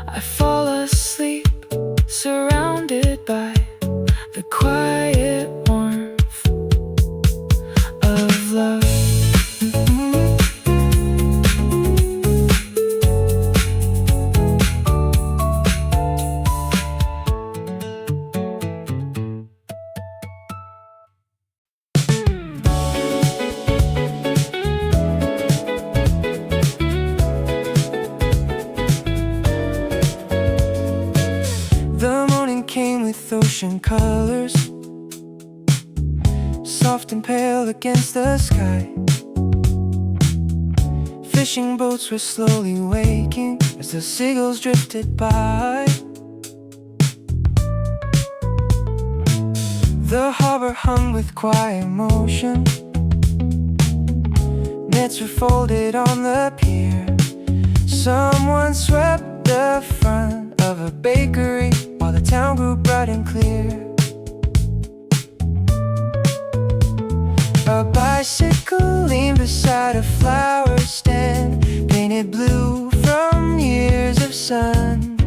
I fall asleep surrounded by the quiet warmth of love. The morning came with ocean colors, soft and pale against the sky. Fishing boats were slowly waking as the seagulls drifted by. The harbor hung with quiet motion, nets were folded on the pier. Someone swept the front of a bakery while the town grew bright and clear. A bicycle leaned beside a flower stand, painted blue from years of sun,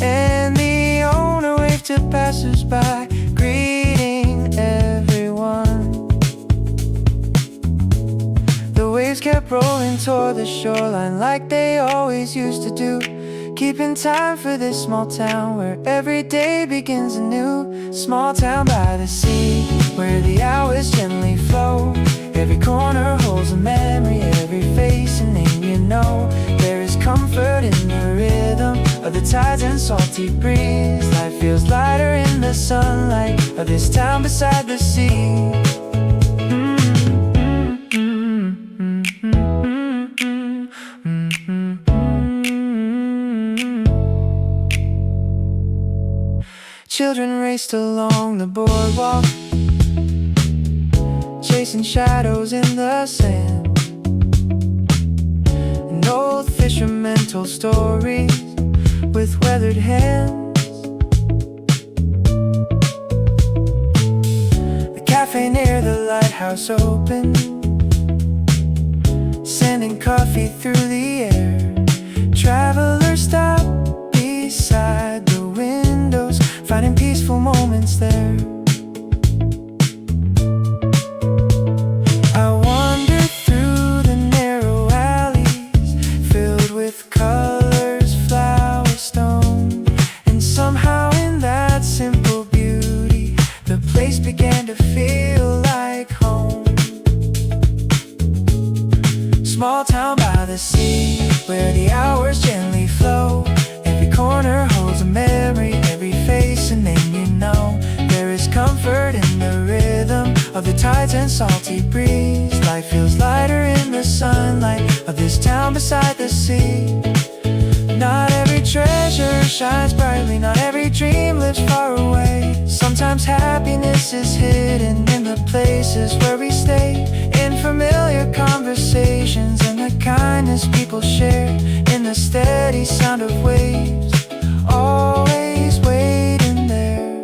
and the owner waved to passers-by, greeting everyone. The waves kept rolling toward the shoreline like they always used to do, keeping time for this small town where every day begins anew. Small town by the sea, where the hours gently flow. Every corner holds a memory, every face a name you know. There is comfort in the rhythm of the tides and salty breeze. Life feels lighter in the sunlight of this town beside the sea. Children raced along the boardwalk, chasing shadows in the sand. An old fisherman told stories with weathered hands. cafe near the lighthouse open, sending coffee through the air. Travelers stop beside the windows, finding peaceful moments there. I wander through the narrow alleys filled with colors, flower, stone, and somehow in that simple beauty the place began to feel like home. Small town by the sea, where the hours gently flow. Every corner holds a memory, every face a name you know. There is comfort in the rhythm of the tides and salty breeze. Life feels lighter in the sunlight of this town beside the sea. Not every treasure shines brightly, not every dream lives far away. Sometimes happiness is hidden in the places where we stay, in familiar conversations and the kindness people share, in the steady sound of waves, always waiting there.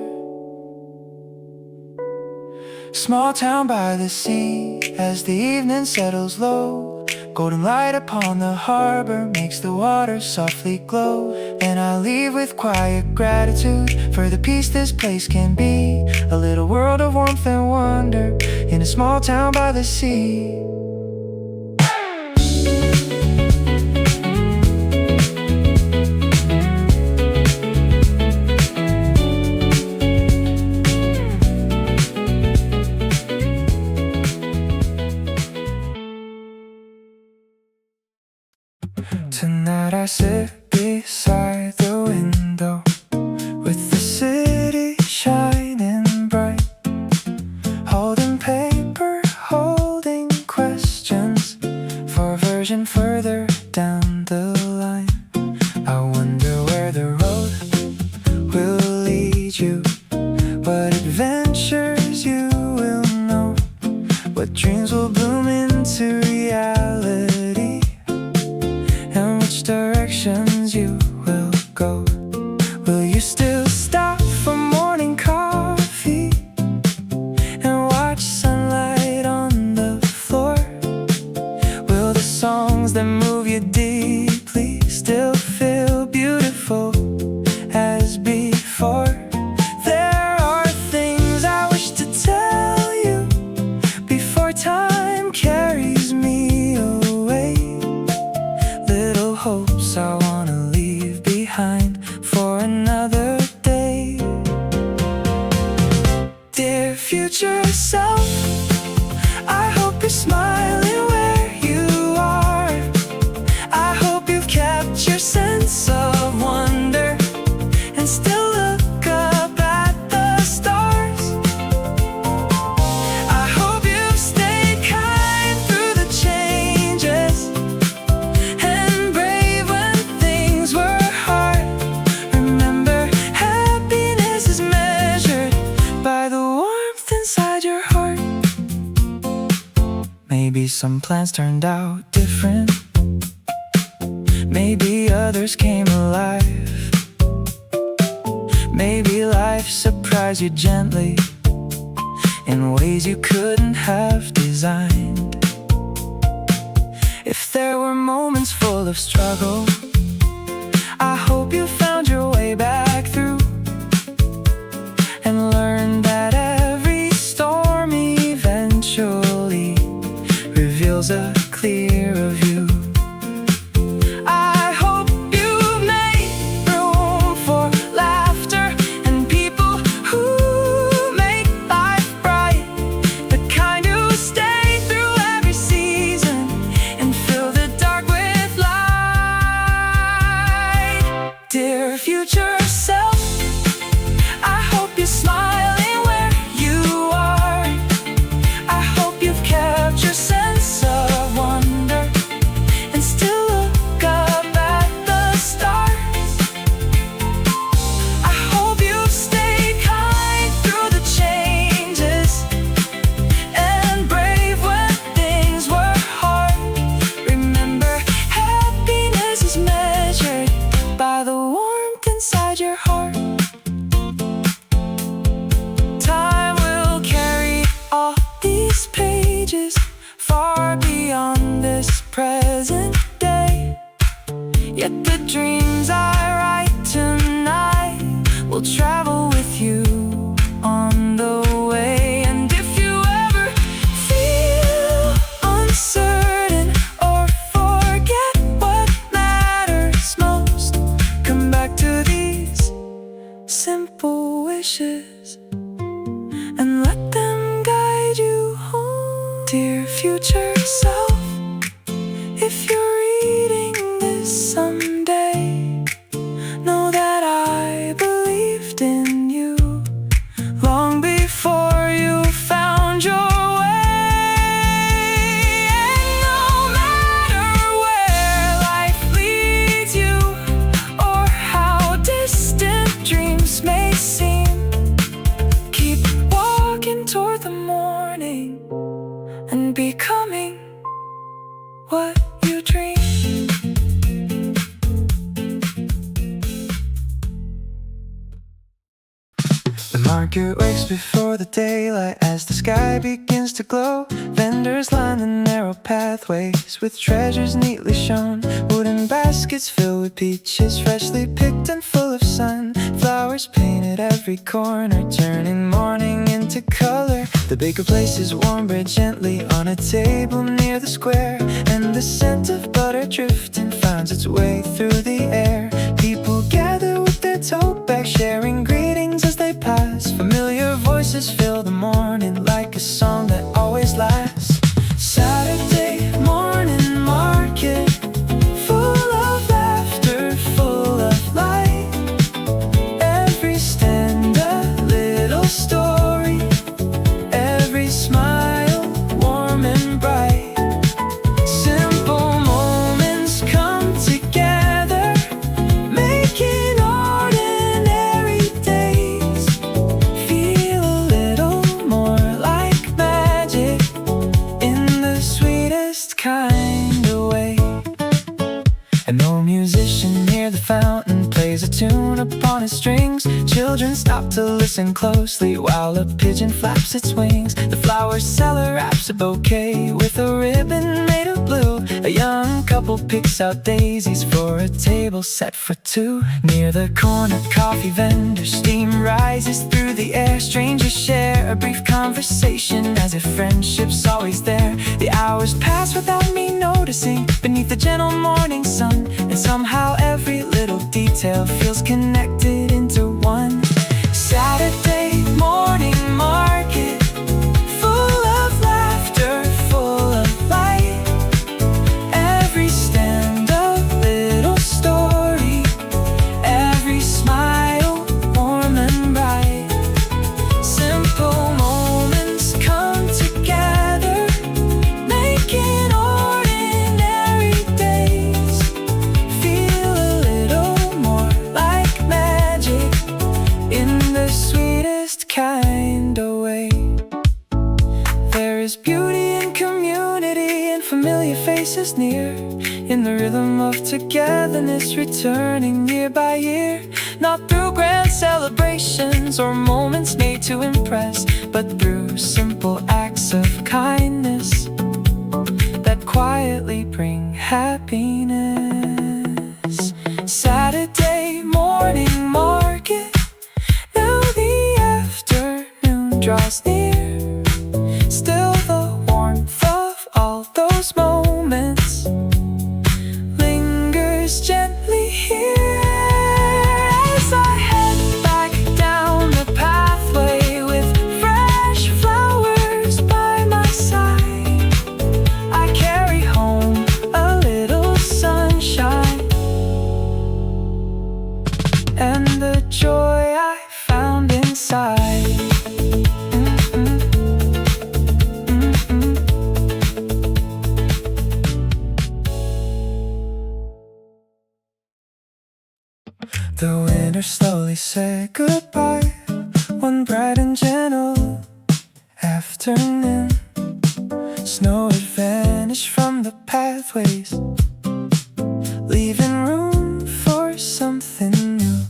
Small town by the sea, as the evening settles low, golden light upon the harbor makes the water softly glow. And I leave with quiet gratitude for the peace this place can be, a little world of warmth and wonder in a small town by the sea. Tonight I sit beside the window with the city shining bright, holding paper, holding questions for a version further down the line. I wonder where the road will lead you, what adventures you will know, what dreams will bloom into reality, and which directions you will go. Will you still stop for morning coffee and watch sunlight on the floor? Will the songs that move you deeply still feel beautiful as before? There are things I wish to tell you before time carries me away, little hopes I wanna leave behind for another day. Dear future self, I hope you're smiling where you are. I hope you've kept your sense of wonder and still look up at the stars. I hope you've stayed kind through the changes and brave when things were hard. Remember, happiness is measured by the warmth inside your heart. Maybe some plans turned out different, maybe others came alive, maybe life surprised you gently in ways you couldn't have designed. If there were moments full of struggle, I hope you found your way back through and learned that every storm eventually reveals a clearer view. I hope you've made room for laughter and people who make life bright, the kind who stay through every season and fill the dark with light. Dear future self, I hope you're smiling where you are. I hope you've kept your sense of wonder and still look up at the stars. I hope you've stayed kind through the changes and brave when things were hard. Remember, happiness is measured by the warmth inside dreams I write tonight will travel with you on the way. And if you ever feel uncertain or forget what matters most, come back to these simple wishes and let them guide you home. Dear future self, if you're reading this someday, know that I believed in you long before you found your way. And no matter where life leads you or how distant dreams may seem, keep walking toward the morning and becoming what you dream. The market wakes before the daylight as the sky begins to glow. Vendors line the narrow pathways with treasures neatly shown. Wooden baskets filled with peaches freshly picked and full of sun. Flowers painted every corner, turning morning into color. The baker places warm bread gently on a table near the square, and the scent of butter drifting finds its way through the air. People gather with their tote bags, sharing greetings as they pass. Familiar voices fill the morning like a song that always lasts. Saturday morning market, full of laughter, full of light. Every stand a little story, every smile warm and bright. Simple moments come together, making ordinary days feel a little more like magic in the sweetest kind of way. And no musician near the fountain plays a tune upon his strings. Children stop to listen closely while a pigeon flaps its wings. The flower seller wraps a bouquet with a ribbon made of blue. A young couple picks out daisies for a table set for two. Near the corner coffee vendor, steam rises through the air. Strangers share a brief conversation as if friendship's always there. The hours pass without me noticing beneath the gentle morning sun, and somehow every little detail feels connected into one. Saturday morning market, full of laughter, full of light. Every stand a little story, every smile warm and bright. Simple moments come together, making ordinary days feel a little more like magic in the sweetest kind of way. There is beauty in community and familiar faces near, in the rhythm of togetherness returning year by year. Not through grand celebrations or moments made to impress, but through simple acts of kindness that quietly bring happiness. Saturday morning market, now the afternoon draws near. Still the warmth of all those moments lingers gently here. As I head back down the pathway with fresh flowers by my side, I carry home a little sunshine and the joy I found inside. The winter slowly said goodbye, one bright and gentle afternoon. Snow had vanished from the pathways, leaving room for something new.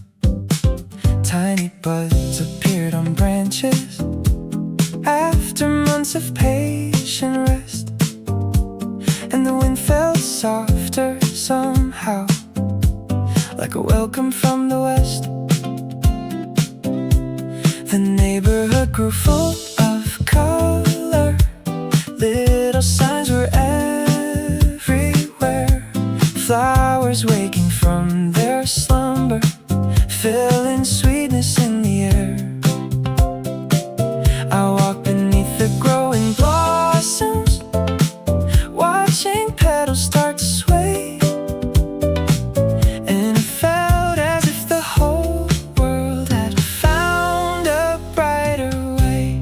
Tiny buds appeared on branches after months of patient rest, and the wind felt softer somehow, like like a welcome from the west. The neighborhood grew full of color. Little signs were everywhere. Flowers waking from their slumber, feeling sweetness in the air. I walked beneath the growing blossoms, watching petals start to sway. And it felt as if the whole world had found a brighter way.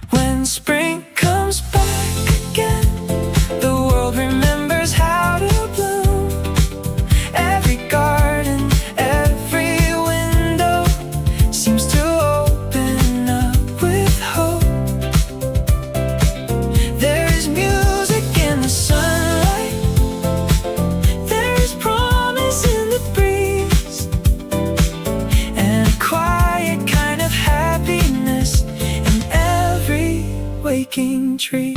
When spring comes back again, the world remembers how to bloom. Every garden, every window seems to open up with hope. There is music in the sunlight, there is promise in the breeze, and a quiet kind of happiness in every waking tree.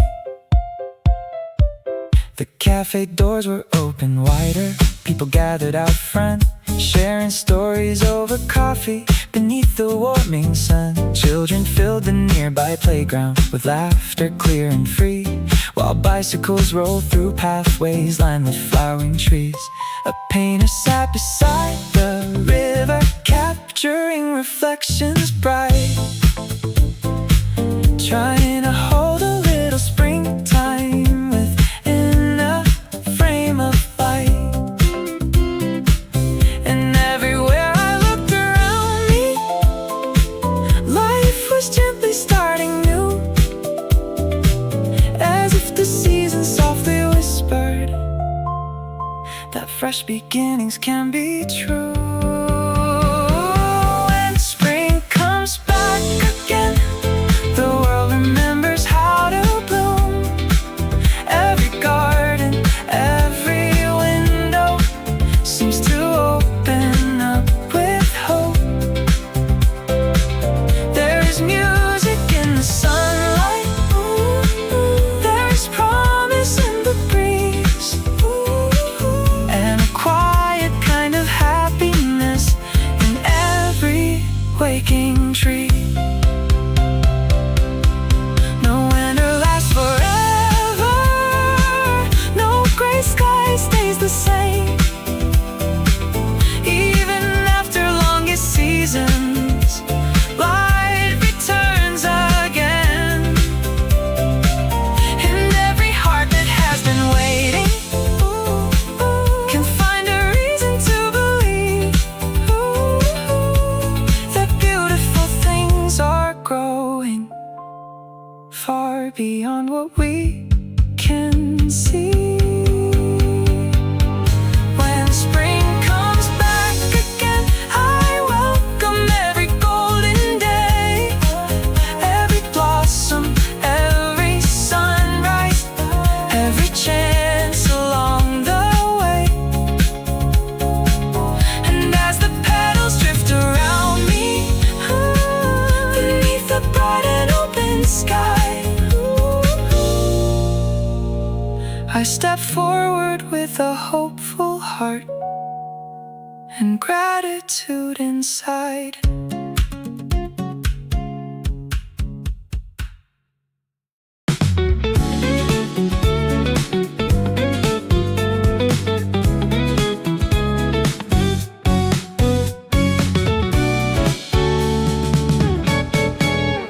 The cafe doors were open wider. People gathered out front, sharing stories over coffee beneath the warming sun. Children filled the nearby playground with laughter clear and free, while bicycles rolled through pathways lined with flowering trees. A painter sat beside the river, capturing reflections bright, trying to hold a little springtime within a frame of light. And everywhere I looked around me, life was gently starting new, as if the season softly whispered that fresh beginnings can be true. When spring comes back again, the world remembers how to bloom. Every garden, every window seems to open up with hope. There is music in the sunlight, there is promise in the breeze, and a quiet kind of happiness in every waking tree. No winter lasts forever, no gray sky stays the same. Even after longest seasons, light returns again. And every heart that has been waiting can find a reason to believe that beautiful things are growing far beyond what we can see. When spring comes back again, I welcome every golden day, every blossom, every sunrise, every chance along the way. And as the petals drift around me, beneath the bright and open sky, I step forward with a hopeful heart and gratitude inside.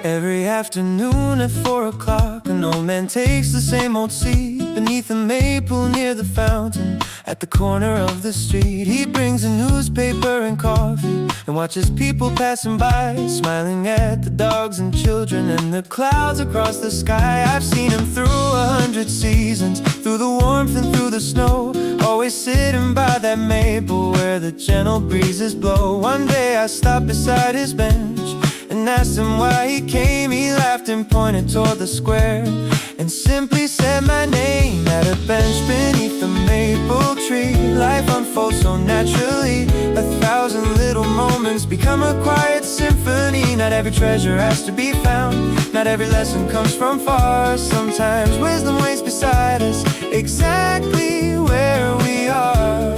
Every afternoon at 4 o'clock, an old man takes the same old seat beneath a maple near the fountain at the corner of the street. He brings a newspaper and coffee and watches people passing by, smiling at the dogs and children and the clouds across the sky. I've seen him through 100 seasons, through the warmth and through the snow, always sitting by that maple where the gentle breezes blow. One day I stopped beside his bench and asked him why he came. He laughed and pointed toward the square and simply said my name. At a bench beneath the maple tree, life unfolds so naturally. 1,000 little moments become a quiet symphony. Not every treasure has to be found, not every lesson comes from far. Sometimes wisdom waits beside us, exactly where we are.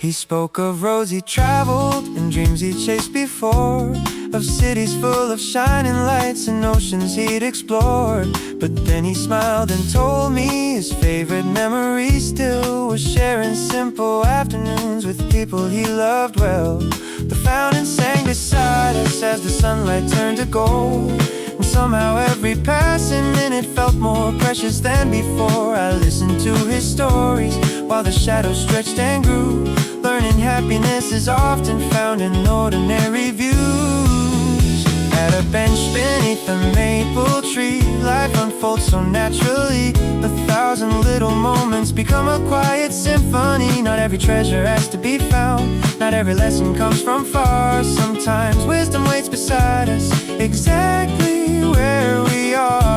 He spoke of roads he traveled and dreams he chased before, of cities full of shining lights and oceans he'd explored. But then he smiled and told me his favorite memory still was sharing simple afternoons with people he loved well. The fountain sang beside us as the sunlight turned to gold, and somehow every passing minute felt more precious than before. I listened to his stories while the shadows stretched and grew, learning happiness is often found in ordinary views. At a bench beneath the maple tree, life unfolds so naturally. 1,000 little moments become a quiet symphony. Not every treasure has to be found, not every lesson comes from far. Sometimes wisdom waits beside us, exactly where we are.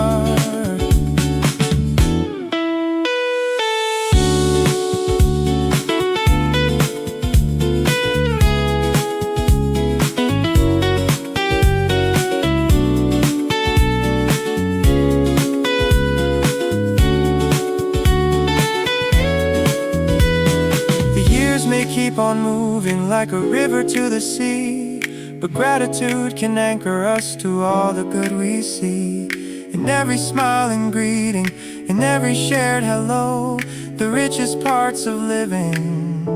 Keep on moving like a river to the sea, but gratitude can anchor us to all the good we see. In every smile and greeting, in every shared hello, the richest parts of living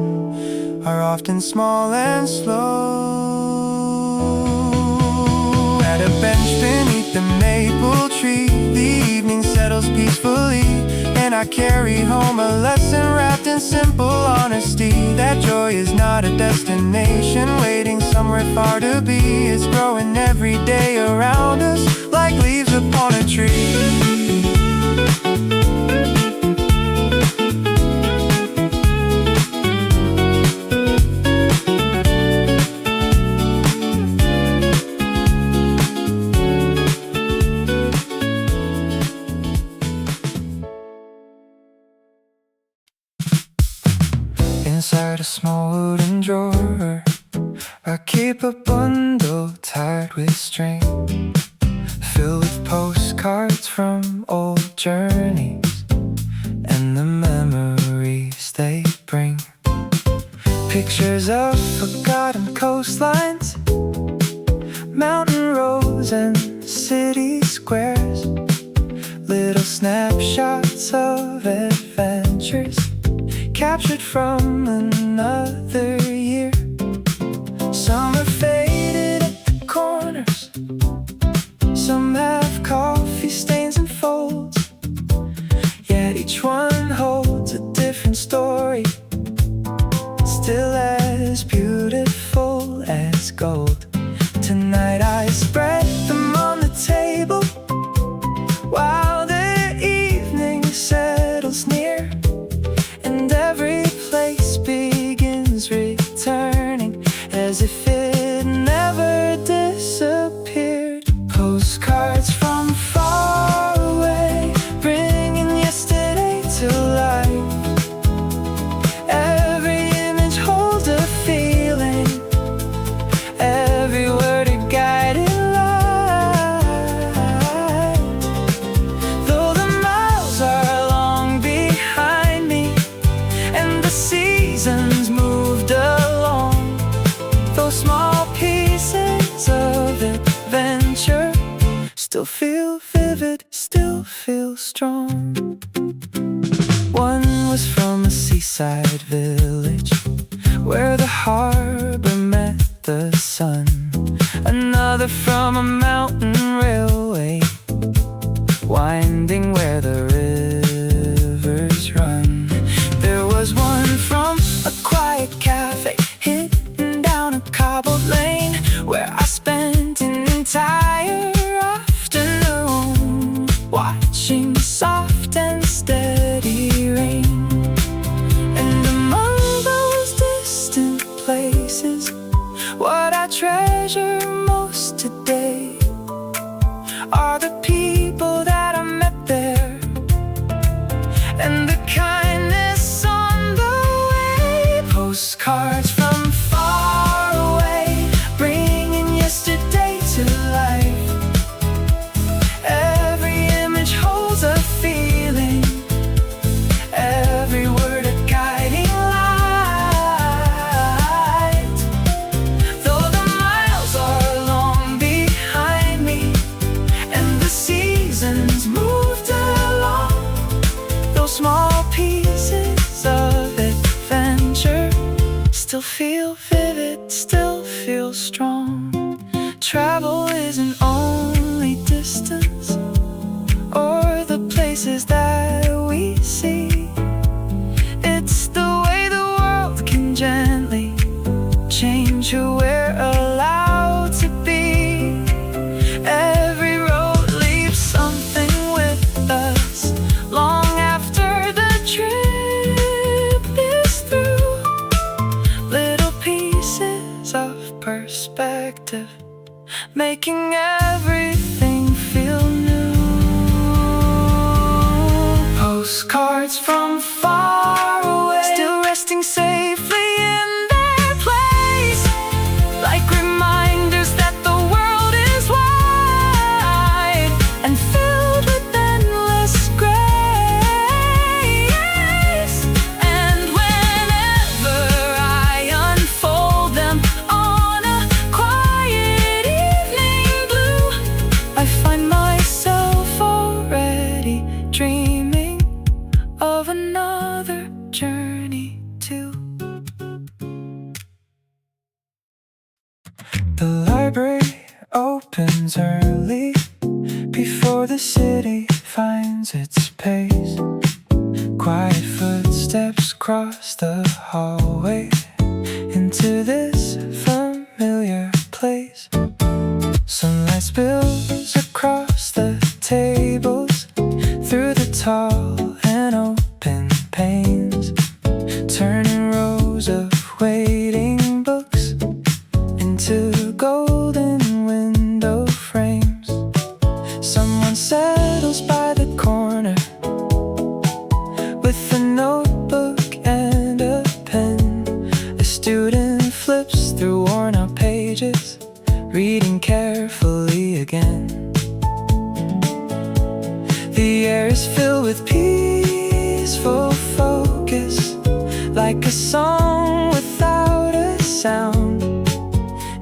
are often small and slow. At a bench beneath the maple tree, the evening settles peacefully, and I carry home a lesson wrapped in simple honesty. That joy is not a destination waiting somewhere far to be. It's growing every day around us like leaves upon a tree. Inside a small wooden drawer, I keep a bundle tied with string, filled with postcards from old journeys and the memories they bring. Pictures of forgotten coastlines, mountain roads and city squares, little snapshots of adventures captured from another year. Some are faded at the corners, some have coffee stains and folds, yet each one holds a different story, still as beautiful as gold. Tonight I spread them on the table while the evening settles near, and every place begins returning as if it never disappeared. Postcards from far away, bringing yesterday to life. Every image holds a feeling, every word a guiding light. Though the miles are long behind me and the seasons moved along, those small pieces of adventure still feel vivid, still feel strong. One was from a seaside village where the harbor met the sun. Another from a mountain railway winding where the rivers run. There was one from a quiet cafe hidden down a cobbled lane where I spent an entire afternoon watching soft and steady rain. And among those distant places, what I treasure most today are the people that I met there, and the kind still feel vivid, still feel strong. Travel isn't only distance or the places that we see. It's the way the world can gently change who we're allowed to be. Every road leaves something with us long after the trip is through. Little pieces of perspective, making everything feel new. Postcards from far away, still resting safely in their place, like reminders that the world is wide and filled with endless grace. And whenever I unfold them on a quiet evening blue, I find myself already dreaming of another journey too. The library opens early before the city finds its pace. Quiet footsteps cross the hallway into this familiar place. Sunlight spills across the tables through the tall and open panes, turning rows of waiting books into golden window frames. Someone settles by the corner with a notebook and a pen. A student flips through worn out pages, reading carefully again. The air is filled with peaceful focus, like a song without a sound.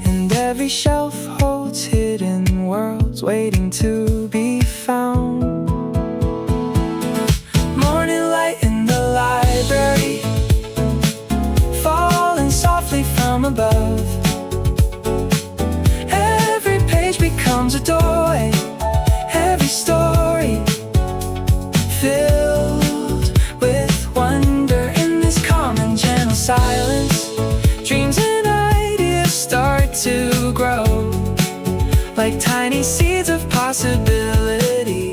And every shelf holds hidden worlds waiting to be found. Morning light in the library, falling softly from above. Every page becomes a doorway, every story filled with wonder. In this calm and gentle silence, dreams and ideas start to grow, like tiny seeds of possibility.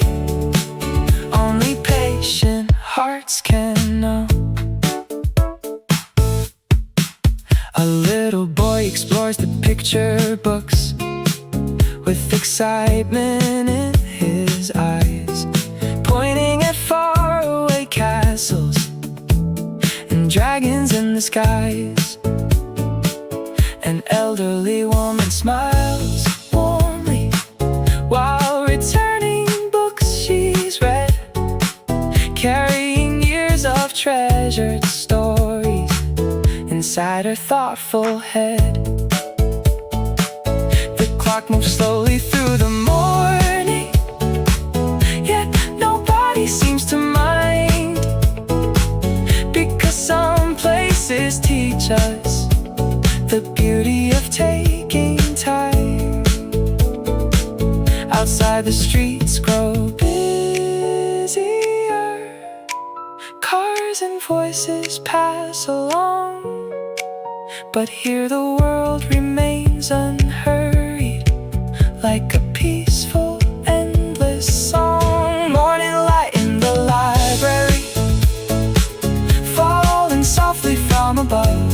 Only patient hearts can know. A little boy explores the picture books with excitement in his eyes, pointing at faraway castles and dragons in the skies. An elderly woman smiles warmly while returning books she's read, carrying years of treasured stories inside her thoughtful head. The clock moves slowly through the morning, yet nobody seems to mind, because some places teach us the beauty of taking time. Outside the streets grow busier, cars and voices pass along, but here the world remains unhurried, like a peaceful, endless song. Morning light in the library, falling softly from above.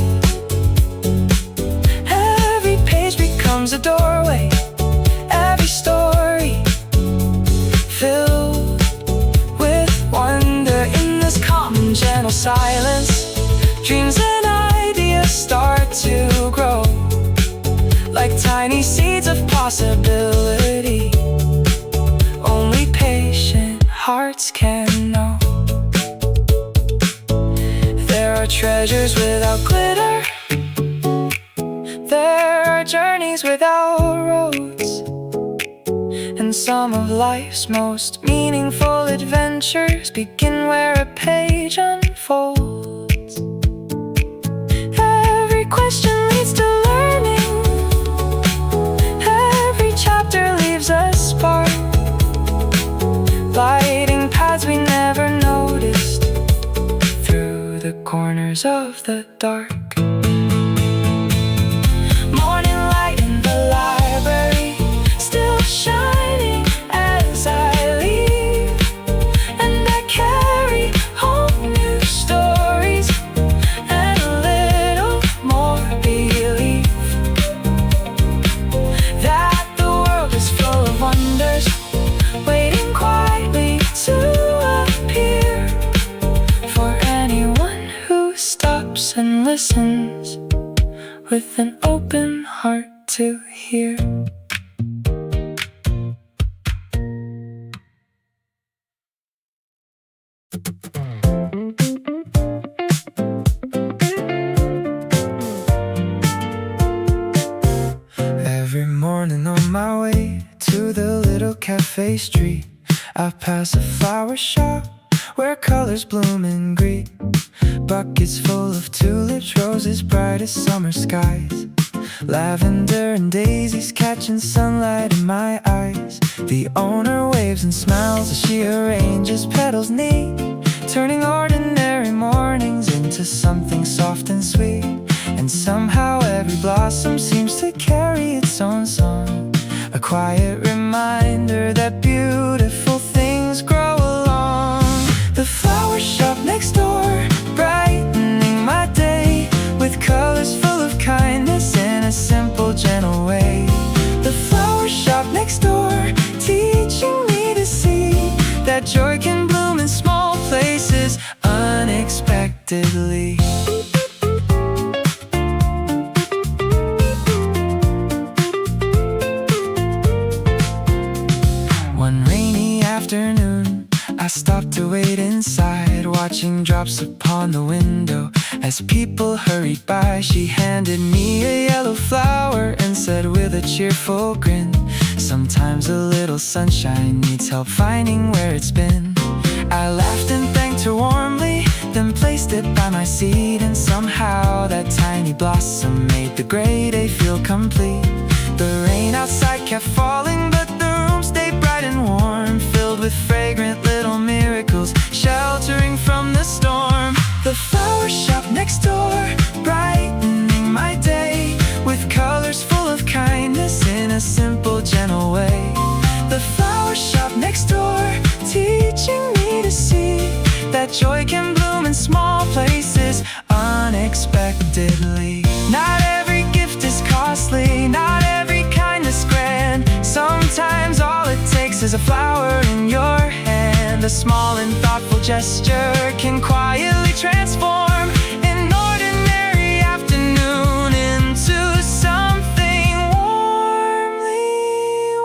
Every page becomes a doorway, every story filled with wonder. In this calm and gentle silence, dreams and ideas start to grow, like tiny seeds of possibility. Only patient hearts can know. There are treasures without glitter, there are journeys without roads, and some of life's most meaningful adventures begin where a page unfolds. Every question corners of the dark. Morning light in the library, still shining as I leave, and I carry home new stories and a little more belief that the world is full of wonders waiting quietly to appear for anyone who stops and listens with an open heart to hear. Every morning on my way to the little cafe street, I pass a flower shop where colors bloom and greet. Buckets full of tulips, roses bright as summer skies, lavender and daisies catching sunlight in my eyes. The owner waves and smiles as she arranges petals neat, turning ordinary mornings into something soft and sweet. And somehow every blossom seems to carry its own song, a quiet reminder that beautiful things grow along. The flower shop next door, brightening my day with colors full of kindness in a simple, gentle way. The flower shop next door, teaching me to see that joy can bloom in small places unexpectedly. One rainy afternoon, I stopped to wait inside, watching drops upon the window. As people hurried by, she handed me a yellow flower and said with a cheerful grin, sometimes a little sunshine needs help finding where it's been. I laughed and thanked her warmly, then placed it by my seat, and somehow that tiny blossom made the gray day feel complete. The rain outside kept falling, but the room stayed bright and warm, filled with fragrant little miracles, sheltering from the storm. The flower shop next door, brightening my day with colors full of kindness in a simple, gentle way. The flower shop next door, teaching me to see that joy can bloom in small places unexpectedly. Not every gift is costly, not every kindness grand. Sometimes all it takes is a flower in your hand. A small and thoughtful gesture can quietly transform an ordinary afternoon into something warmly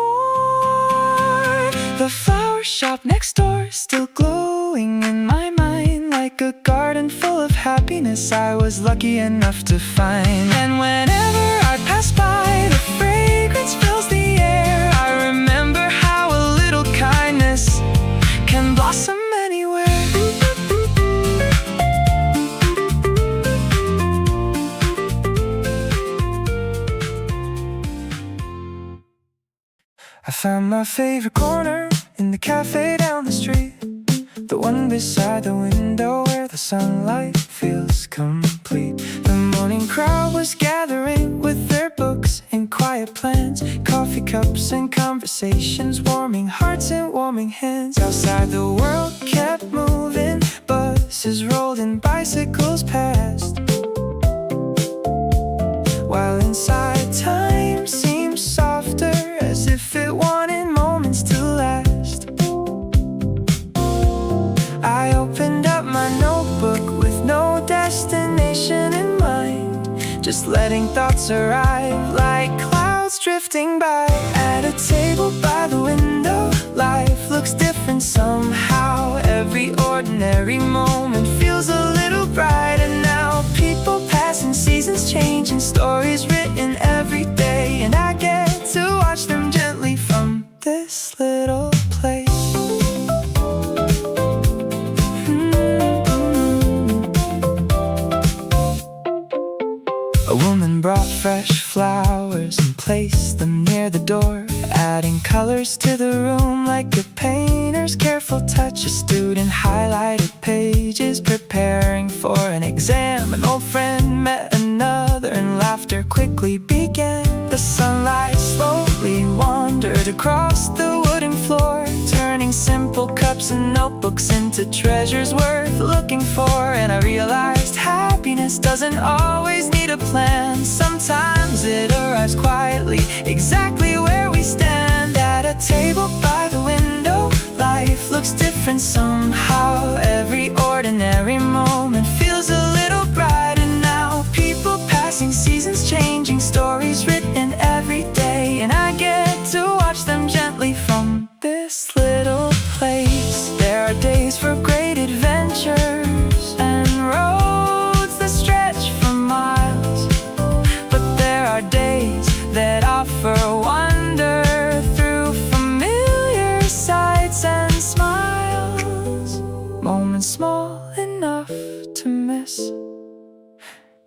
warm. The flower shop next door, still glowing in my mind, like a garden full of happiness I was lucky enough to find. And whenever I pass by, the fragrance fills the air. I remember how a little kindness can blossom anywhere. I found my favorite corner in the cafe down the street, the one beside the window where the sunlight feels complete. The morning crowd was gathering with their books and quiet plans, coffee cups and conversations, warming hearts and warming hands. Outside the world kept moving, buses rolled and bicycles passed, while inside time seemed softer, as if it wanted moments to last. I opened up my notebook with no destination in mind, just letting thoughts arrive like clouds drifting by. At a table by the window, life looks different somehow. Every ordinary moment feels a little brighter now. People passing, seasons changing, stories written every day, and I get to watch them gently from this little place. A woman brought fresh flowers and placed them near the door, adding colors to the room like a painter's careful touch. A student highlighted pages, preparing for an exam. An old friend met another and laughter quickly began. The sunlight slowly wandered across the wooden floor, turning simple cups and notebooks into treasures worth looking for. And I realized happiness doesn't always need a plan. Sometimes it arrives quietly, exactly where we stand. At a table by the window, life looks different somehow. Every ordinary moment feels a little brighter now. People passing, seasons changing, stories written every day, and I get to watch them gently from this little place. There are days for great adventures and roads that stretch for miles, but there are days that offer wonder through familiar sights and smiles. Moments small enough to miss,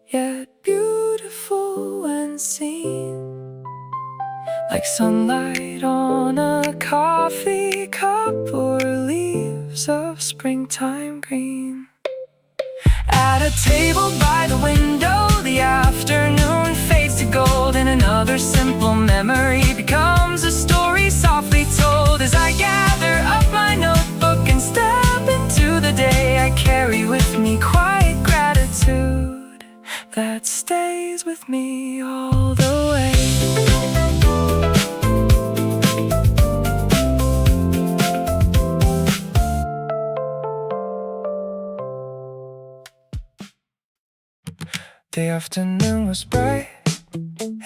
yet beautiful when seen, like sunlight on a coffee cup or leaves of springtime green. At a table by the window, the afternoon fades to gold, and another simple memory becomes a story softly told. As I gather up my notebook and step into the day, I carry with me quiet gratitude that stays with me all the way. The afternoon was bright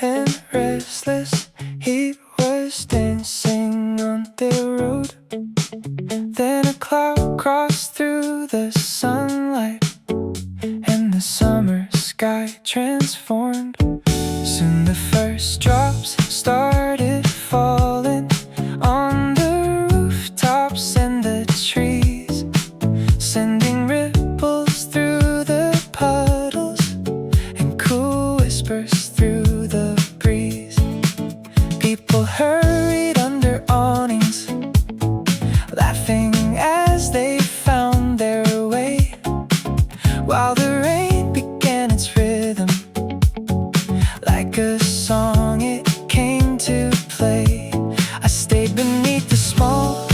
and restless. He was dancing on the road. Then a cloud crossed through the sunlight, and the summer sky transformed. Soon the first drops started falling on the rooftops and the trees, sending ripples through the puddles and cool whispers through the breeze. People hurried under awnings, laughing as they found their way, while the rain began its rhythm. Like a song it came to play. I stayed beneath the small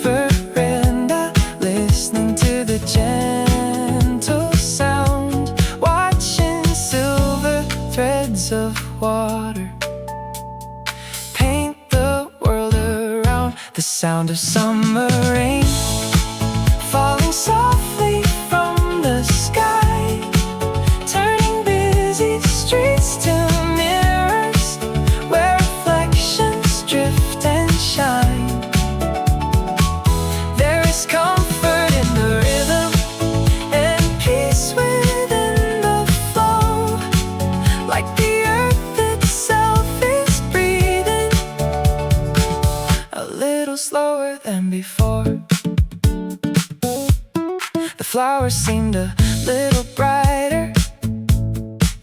veranda, listening to the gentle sound, watching silver threads of water paint the world around. The sound of summer rain falling softly from the sky, turning busy streets to mirrors where reflections drift and shine. There is comfort in the rhythm and peace within the flow, like the earth itself is breathing a little slower than before. The flowers seemed a little brighter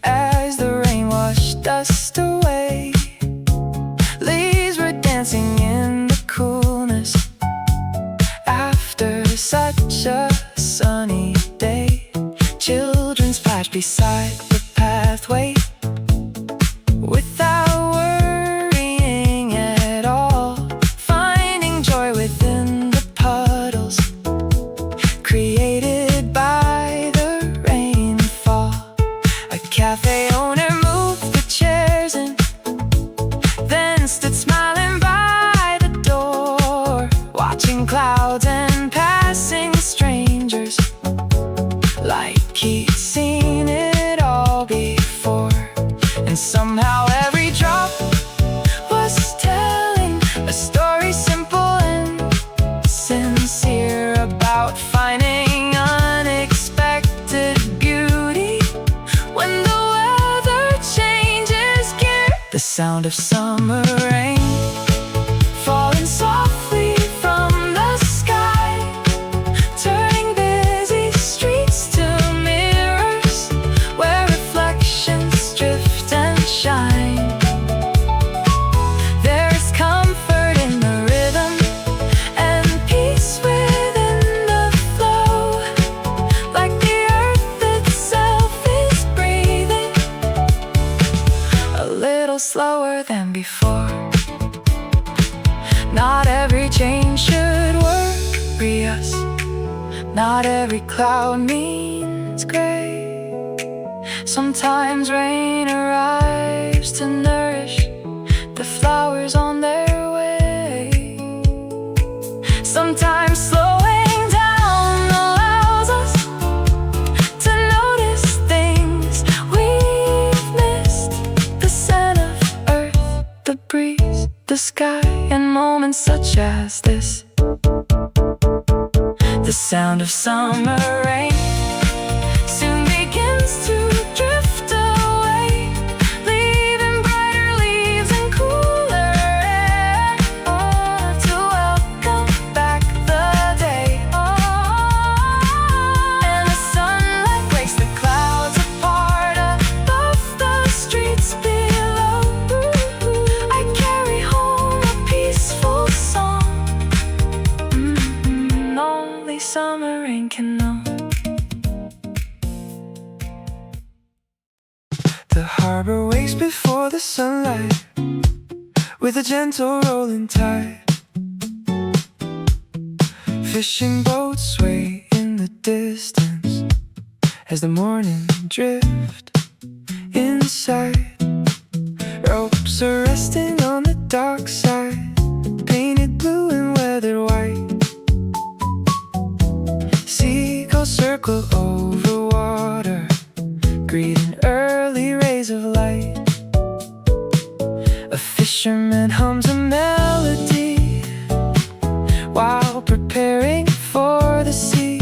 as the rain washed dust away. Leaves were dancing in the coolness after such a sunny day. Children splashed beside the pathway without worrying at all, finding joy within the puddles created by the rainfall. A cafe owner moved the chairs and then stood smiling by the door, watching clouds and passing strangers like he'd seen it all before. And somehow every drop was telling a story simple and sincere about finding unexpected beauty when the weather changes gear. The sound of summer rain falling softly from the sky, turning busy streets to mirrors where reflections drift little slower than before. Not every change should worry us. Not every cloud means gray. Sometimes rain arrives to nourish the flowers on their way. Sometimes slowing down allows us to notice things we've missed. The scent of earth, the breeze, the sky, and moments such as this. The sound of summer rain soon begins to drift away, leaving brighter leaves and cooler air, to welcome back the day. And the sunlight breaks the clouds apart above the streets below. I carry home a peaceful song only summer rain can know. The harbor wakes before the sunlight, with a gentle rolling tide. Fishing boats sway in the distance as the morning drift inside. Ropes are resting on the dark side, painted blue and weathered white. Seagulls circle over water, greeting early rays of light. A fisherman hums a melody while preparing for the sea.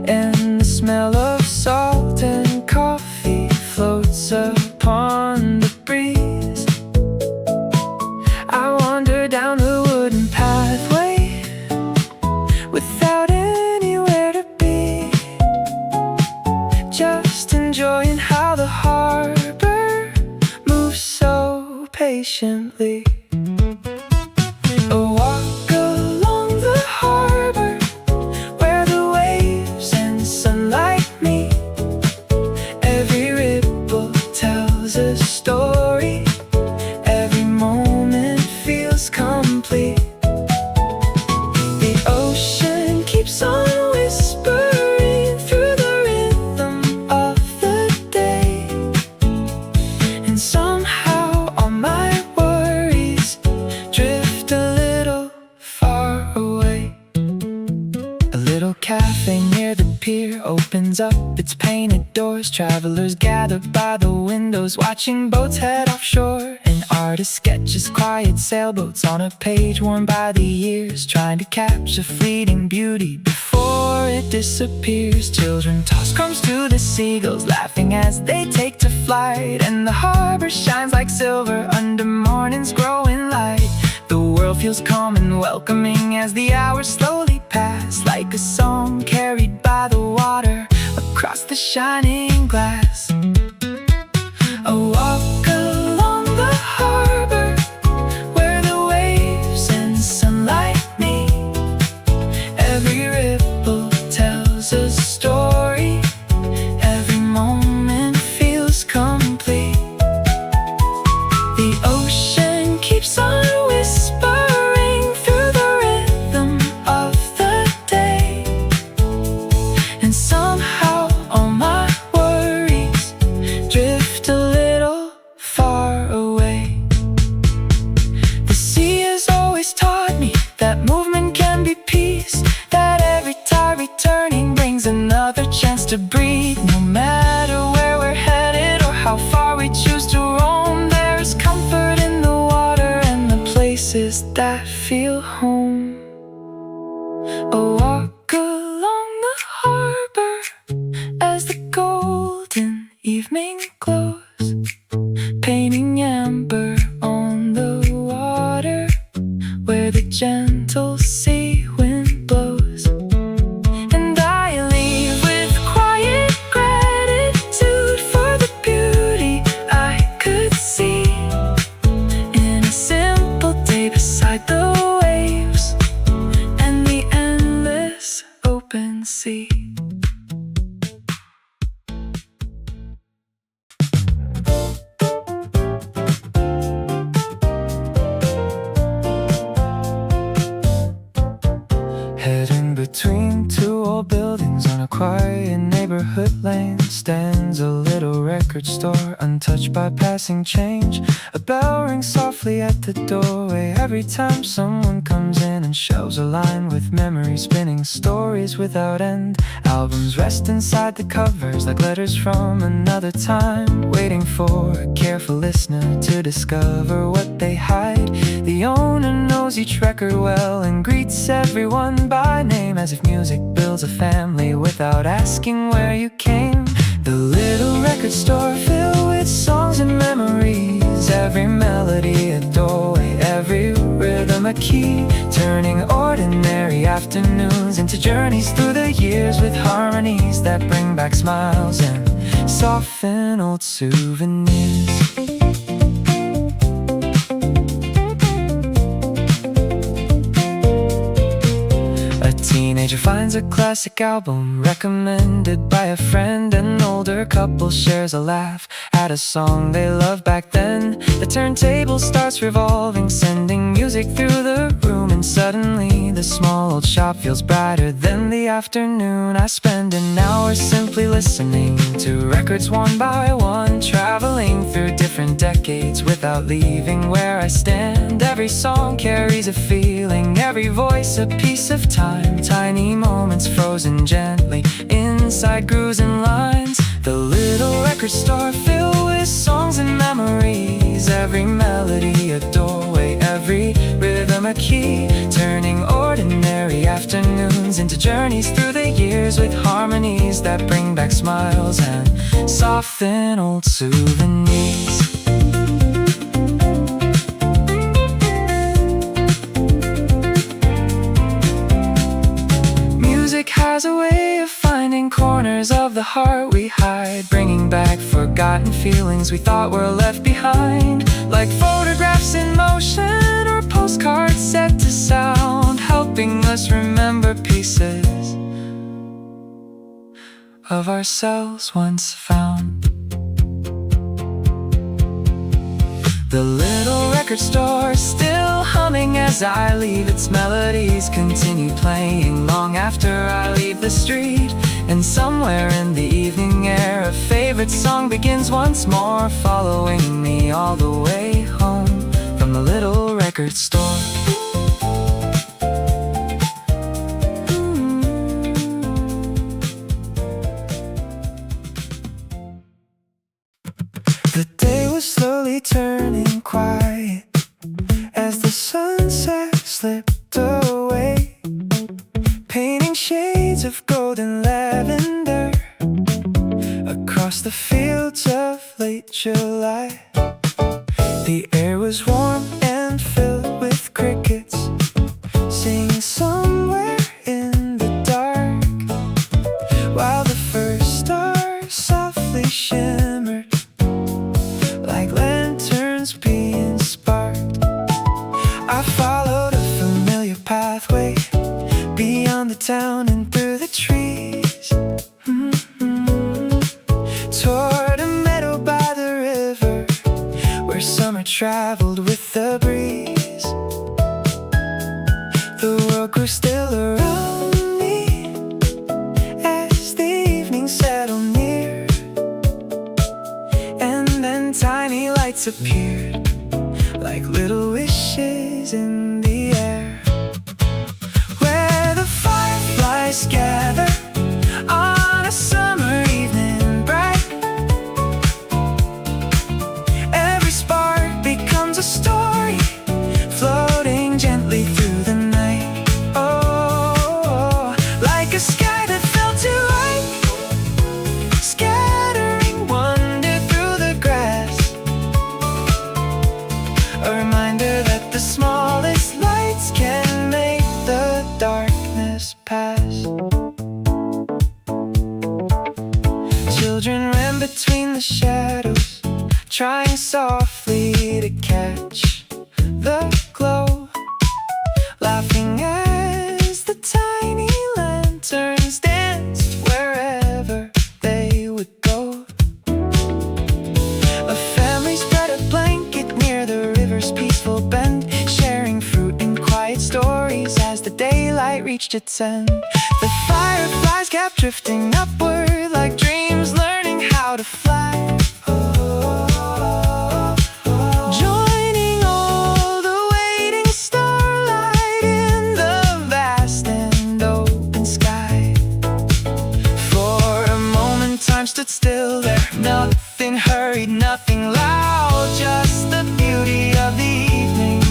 And the smell of salt and coffee floats upon the breeze. I wander down the wooden pathway without anywhere to be, just enjoying how the harbor moves so patiently. A walk along the harbor where the waves and sunlight meet. Every ripple tells a story, every moment feels complete. The ocean keeps on whispering through the rhythm of the day, and somehow all my worries drift a little far away. A little cafe near the pier opens up its painted doors. Travelers gather by the windows, watching boats head offshore. An artist sketches quiet sailboats on a page worn by the years, trying to capture fleeting beauty before it disappears. Children toss crumbs to the seagulls, laughing as they take to flight. And the harbor shines like silver under morning's growing light. The world feels calm and welcoming as the hours slowly pass, like a song carried by the water across the shining glass. A walk along the harbor where the waves and sunlight meet. Every ripple tells a story, every moment feels complete. The ocean keeps on whispering through the rhythm of the day, and somehow all my worries drift a little far away. The sea has always taught me that movement can be peace, that every tide returning brings another chance to breathe. No matter where we're headed or how far we choose to roam, there is comfort in the water and the places that feel home. A walk along the harbor as the golden evening glows, painting amber on the water where the gentle sea wind blows. And I leave with quiet gratitude for the beauty I could see in a simple day beside the waves. stands a little record store, untouched by passing change. A bell rings softly at the doorway every time someone comes in, and shelves are lined with memories spinning, stories without end. Albums rest inside the covers like letters from another time, waiting for a careful listener to discover what they hide. The owner knows each record well and greets everyone by name, as if music builds a family without asking where you came. The little record store filled with songs and memories, every melody a doorway, every rhythm a key, turning ordinary afternoons into journeys through the years, with harmonies that bring back smiles and soften old souvenirs. Teenager finds a classic album recommended by a friend. An older couple shares a laugh at a song they loved back then. The turntable starts revolving, sending music through the room, and suddenly the small old shop feels brighter than the afternoon I spend an hour simply listening to records one by one, traveling through different decades without leaving where I stand. Every song carries a feeling, every voice a piece of time, tiny moments frozen gently inside grooves and lines. The little record store filled with songs and memories, every melody a doorway, every rhythm a key, turning ordinary afternoons into journeys through the years, with harmonies that bring back smiles and soften old souvenirs. Music has a way of finding corners of the heart we hide, bringing back forgotten feelings we thought were left behind, like photographs in motion or postcards set to sound, helping us remember pieces of ourselves once found. The little record store is still humming as I leave, its melodies continue playing long after I leave the street. And somewhere in the evening air, a favorite song begins once more, following me all the way home from the little record store. The day was slowly turning quiet as the sunset slipped away, painting shades of golden lavender across the fields of late July. The air was warm and filled with crickets singing somewhere in the dark, while the first stars softly shimmered like lanterns being sparked. I followed a familiar pathway beyond the town and through the trees, toward a meadow by the river where summer traveled with the breeze. The world grew still around me as the evening settled near, and then tiny lights appeared like little wishes in the air, where the fireflies gather on a summer evening bright. Every spark becomes a story floating gently through the night. Oh, like a sky that felt too light, scattering wonder through the grass. A reminder that the smallest lights can make the darkness pass. Children ran between the shadows, trying softly to catch the glow, laughing as the tiny lanterns danced wherever they would go. A family spread a blanket near the river's peaceful bend, sharing fruit and quiet stories as the daylight reached its end. The fireflies kept drifting upward like dreams, learning flag, joining all the waiting starlight in the vast and open sky. For a moment time stood still there, nothing hurried, nothing loud, just the beauty of the evening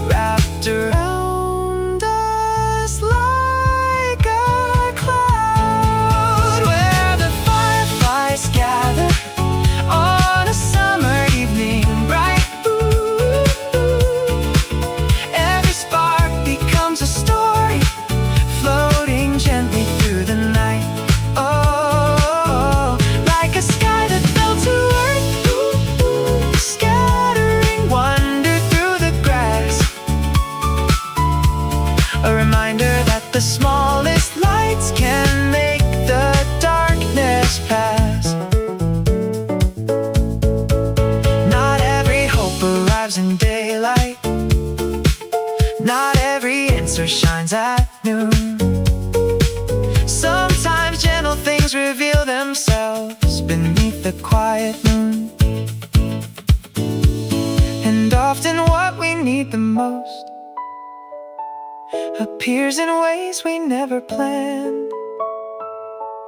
wrapped around us like a cloud, where the fireflies gather on a summer evening bright. Every spark becomes a story floating gently through the night. Oh, like a sky that fell to earth, scattering wonder through the grass. A reminder that the smallest lights can make the darkness pass. Not every hope arrives in daylight, not every answer shines at noon. Sometimes gentle things reveal themselves beneath the quiet moon. And often what we need the most appears in ways we never planned.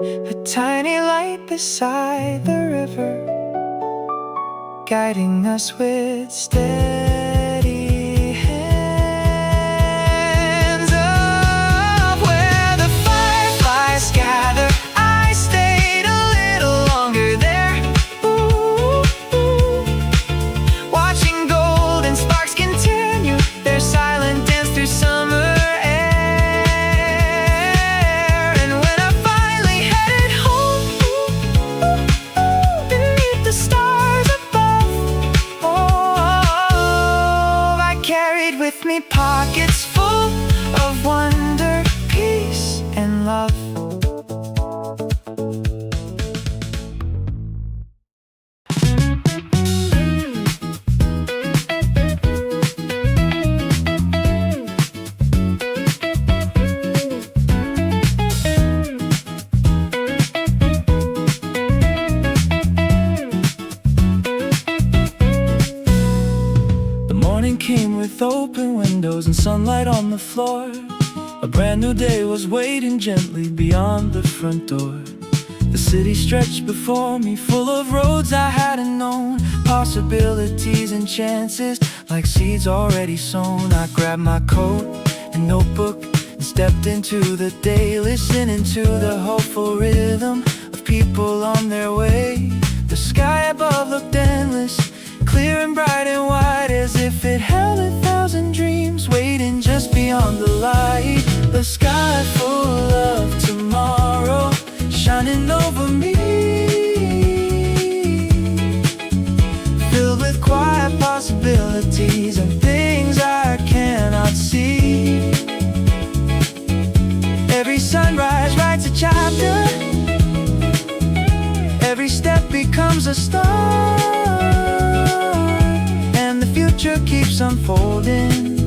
A tiny light beside the river, guiding us with steady hands. Up where the fireflies gather, I stayed a little longer there. Watching golden sparks continue their silent dance through summer air. And when I finally headed home, beneath the stars above, oh, I carried with me pockets full of wonder, peace, and love. The morning came with open windows and sunlight on the floor. A brand new day was waiting gently beyond the front door. The city stretched before me, full of roads I hadn't known, possibilities and chances like seeds already sown. I grabbed my coat and notebook and stepped into the day, listening to the hopeful rhythm of people on their way. The sky above looked endless, clear and bright and wide, as if it held 1,000 dreams waiting just beyond the light. A sky full of tomorrow shining over me, filled with quiet possibilities and things I cannot see. Every sunrise writes a chapter, every step becomes a start, and the future keeps unfolding,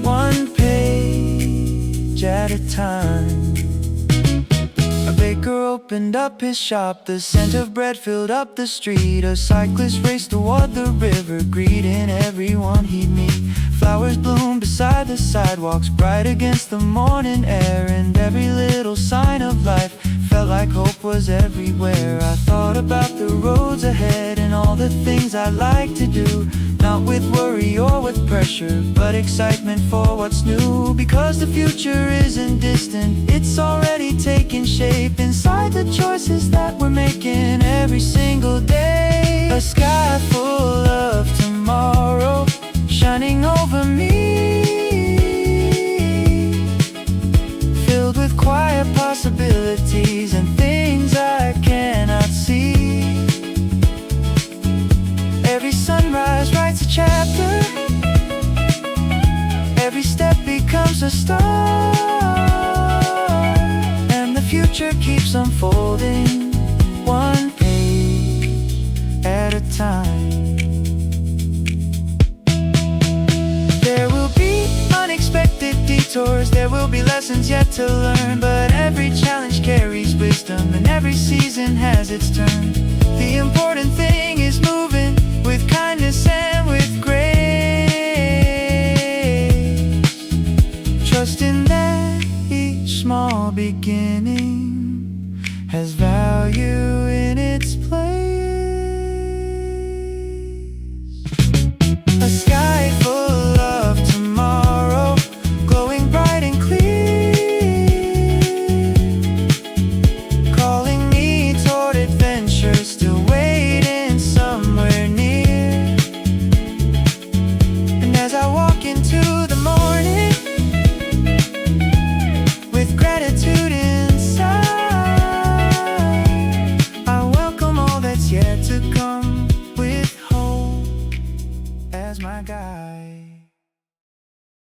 one page at a time. A baker opened up his shop, the scent of bread filled up the street. A cyclist raced toward the river, greeting everyone he'd meet. Flowers bloomed beside the sidewalks, bright against the morning air, and every little sign of life felt like hope was everywhere. I thought about the roads ahead and all the things I'd like to do, not with worry or with pressure, but excitement for what's new. Because the future isn't distant, it's already taking shape inside the choices that we're making every single day. A sky full of tomorrow shining over me, filled with quiet possibilities and things I cannot see. Every sunrise writes a chapter, every step becomes a start, and the future keeps unfolding, one page at a time. There will be unexpected detours, there will be lessons yet to learn, but every challenge carries wisdom and every season has its turn. The come with hope as my guide.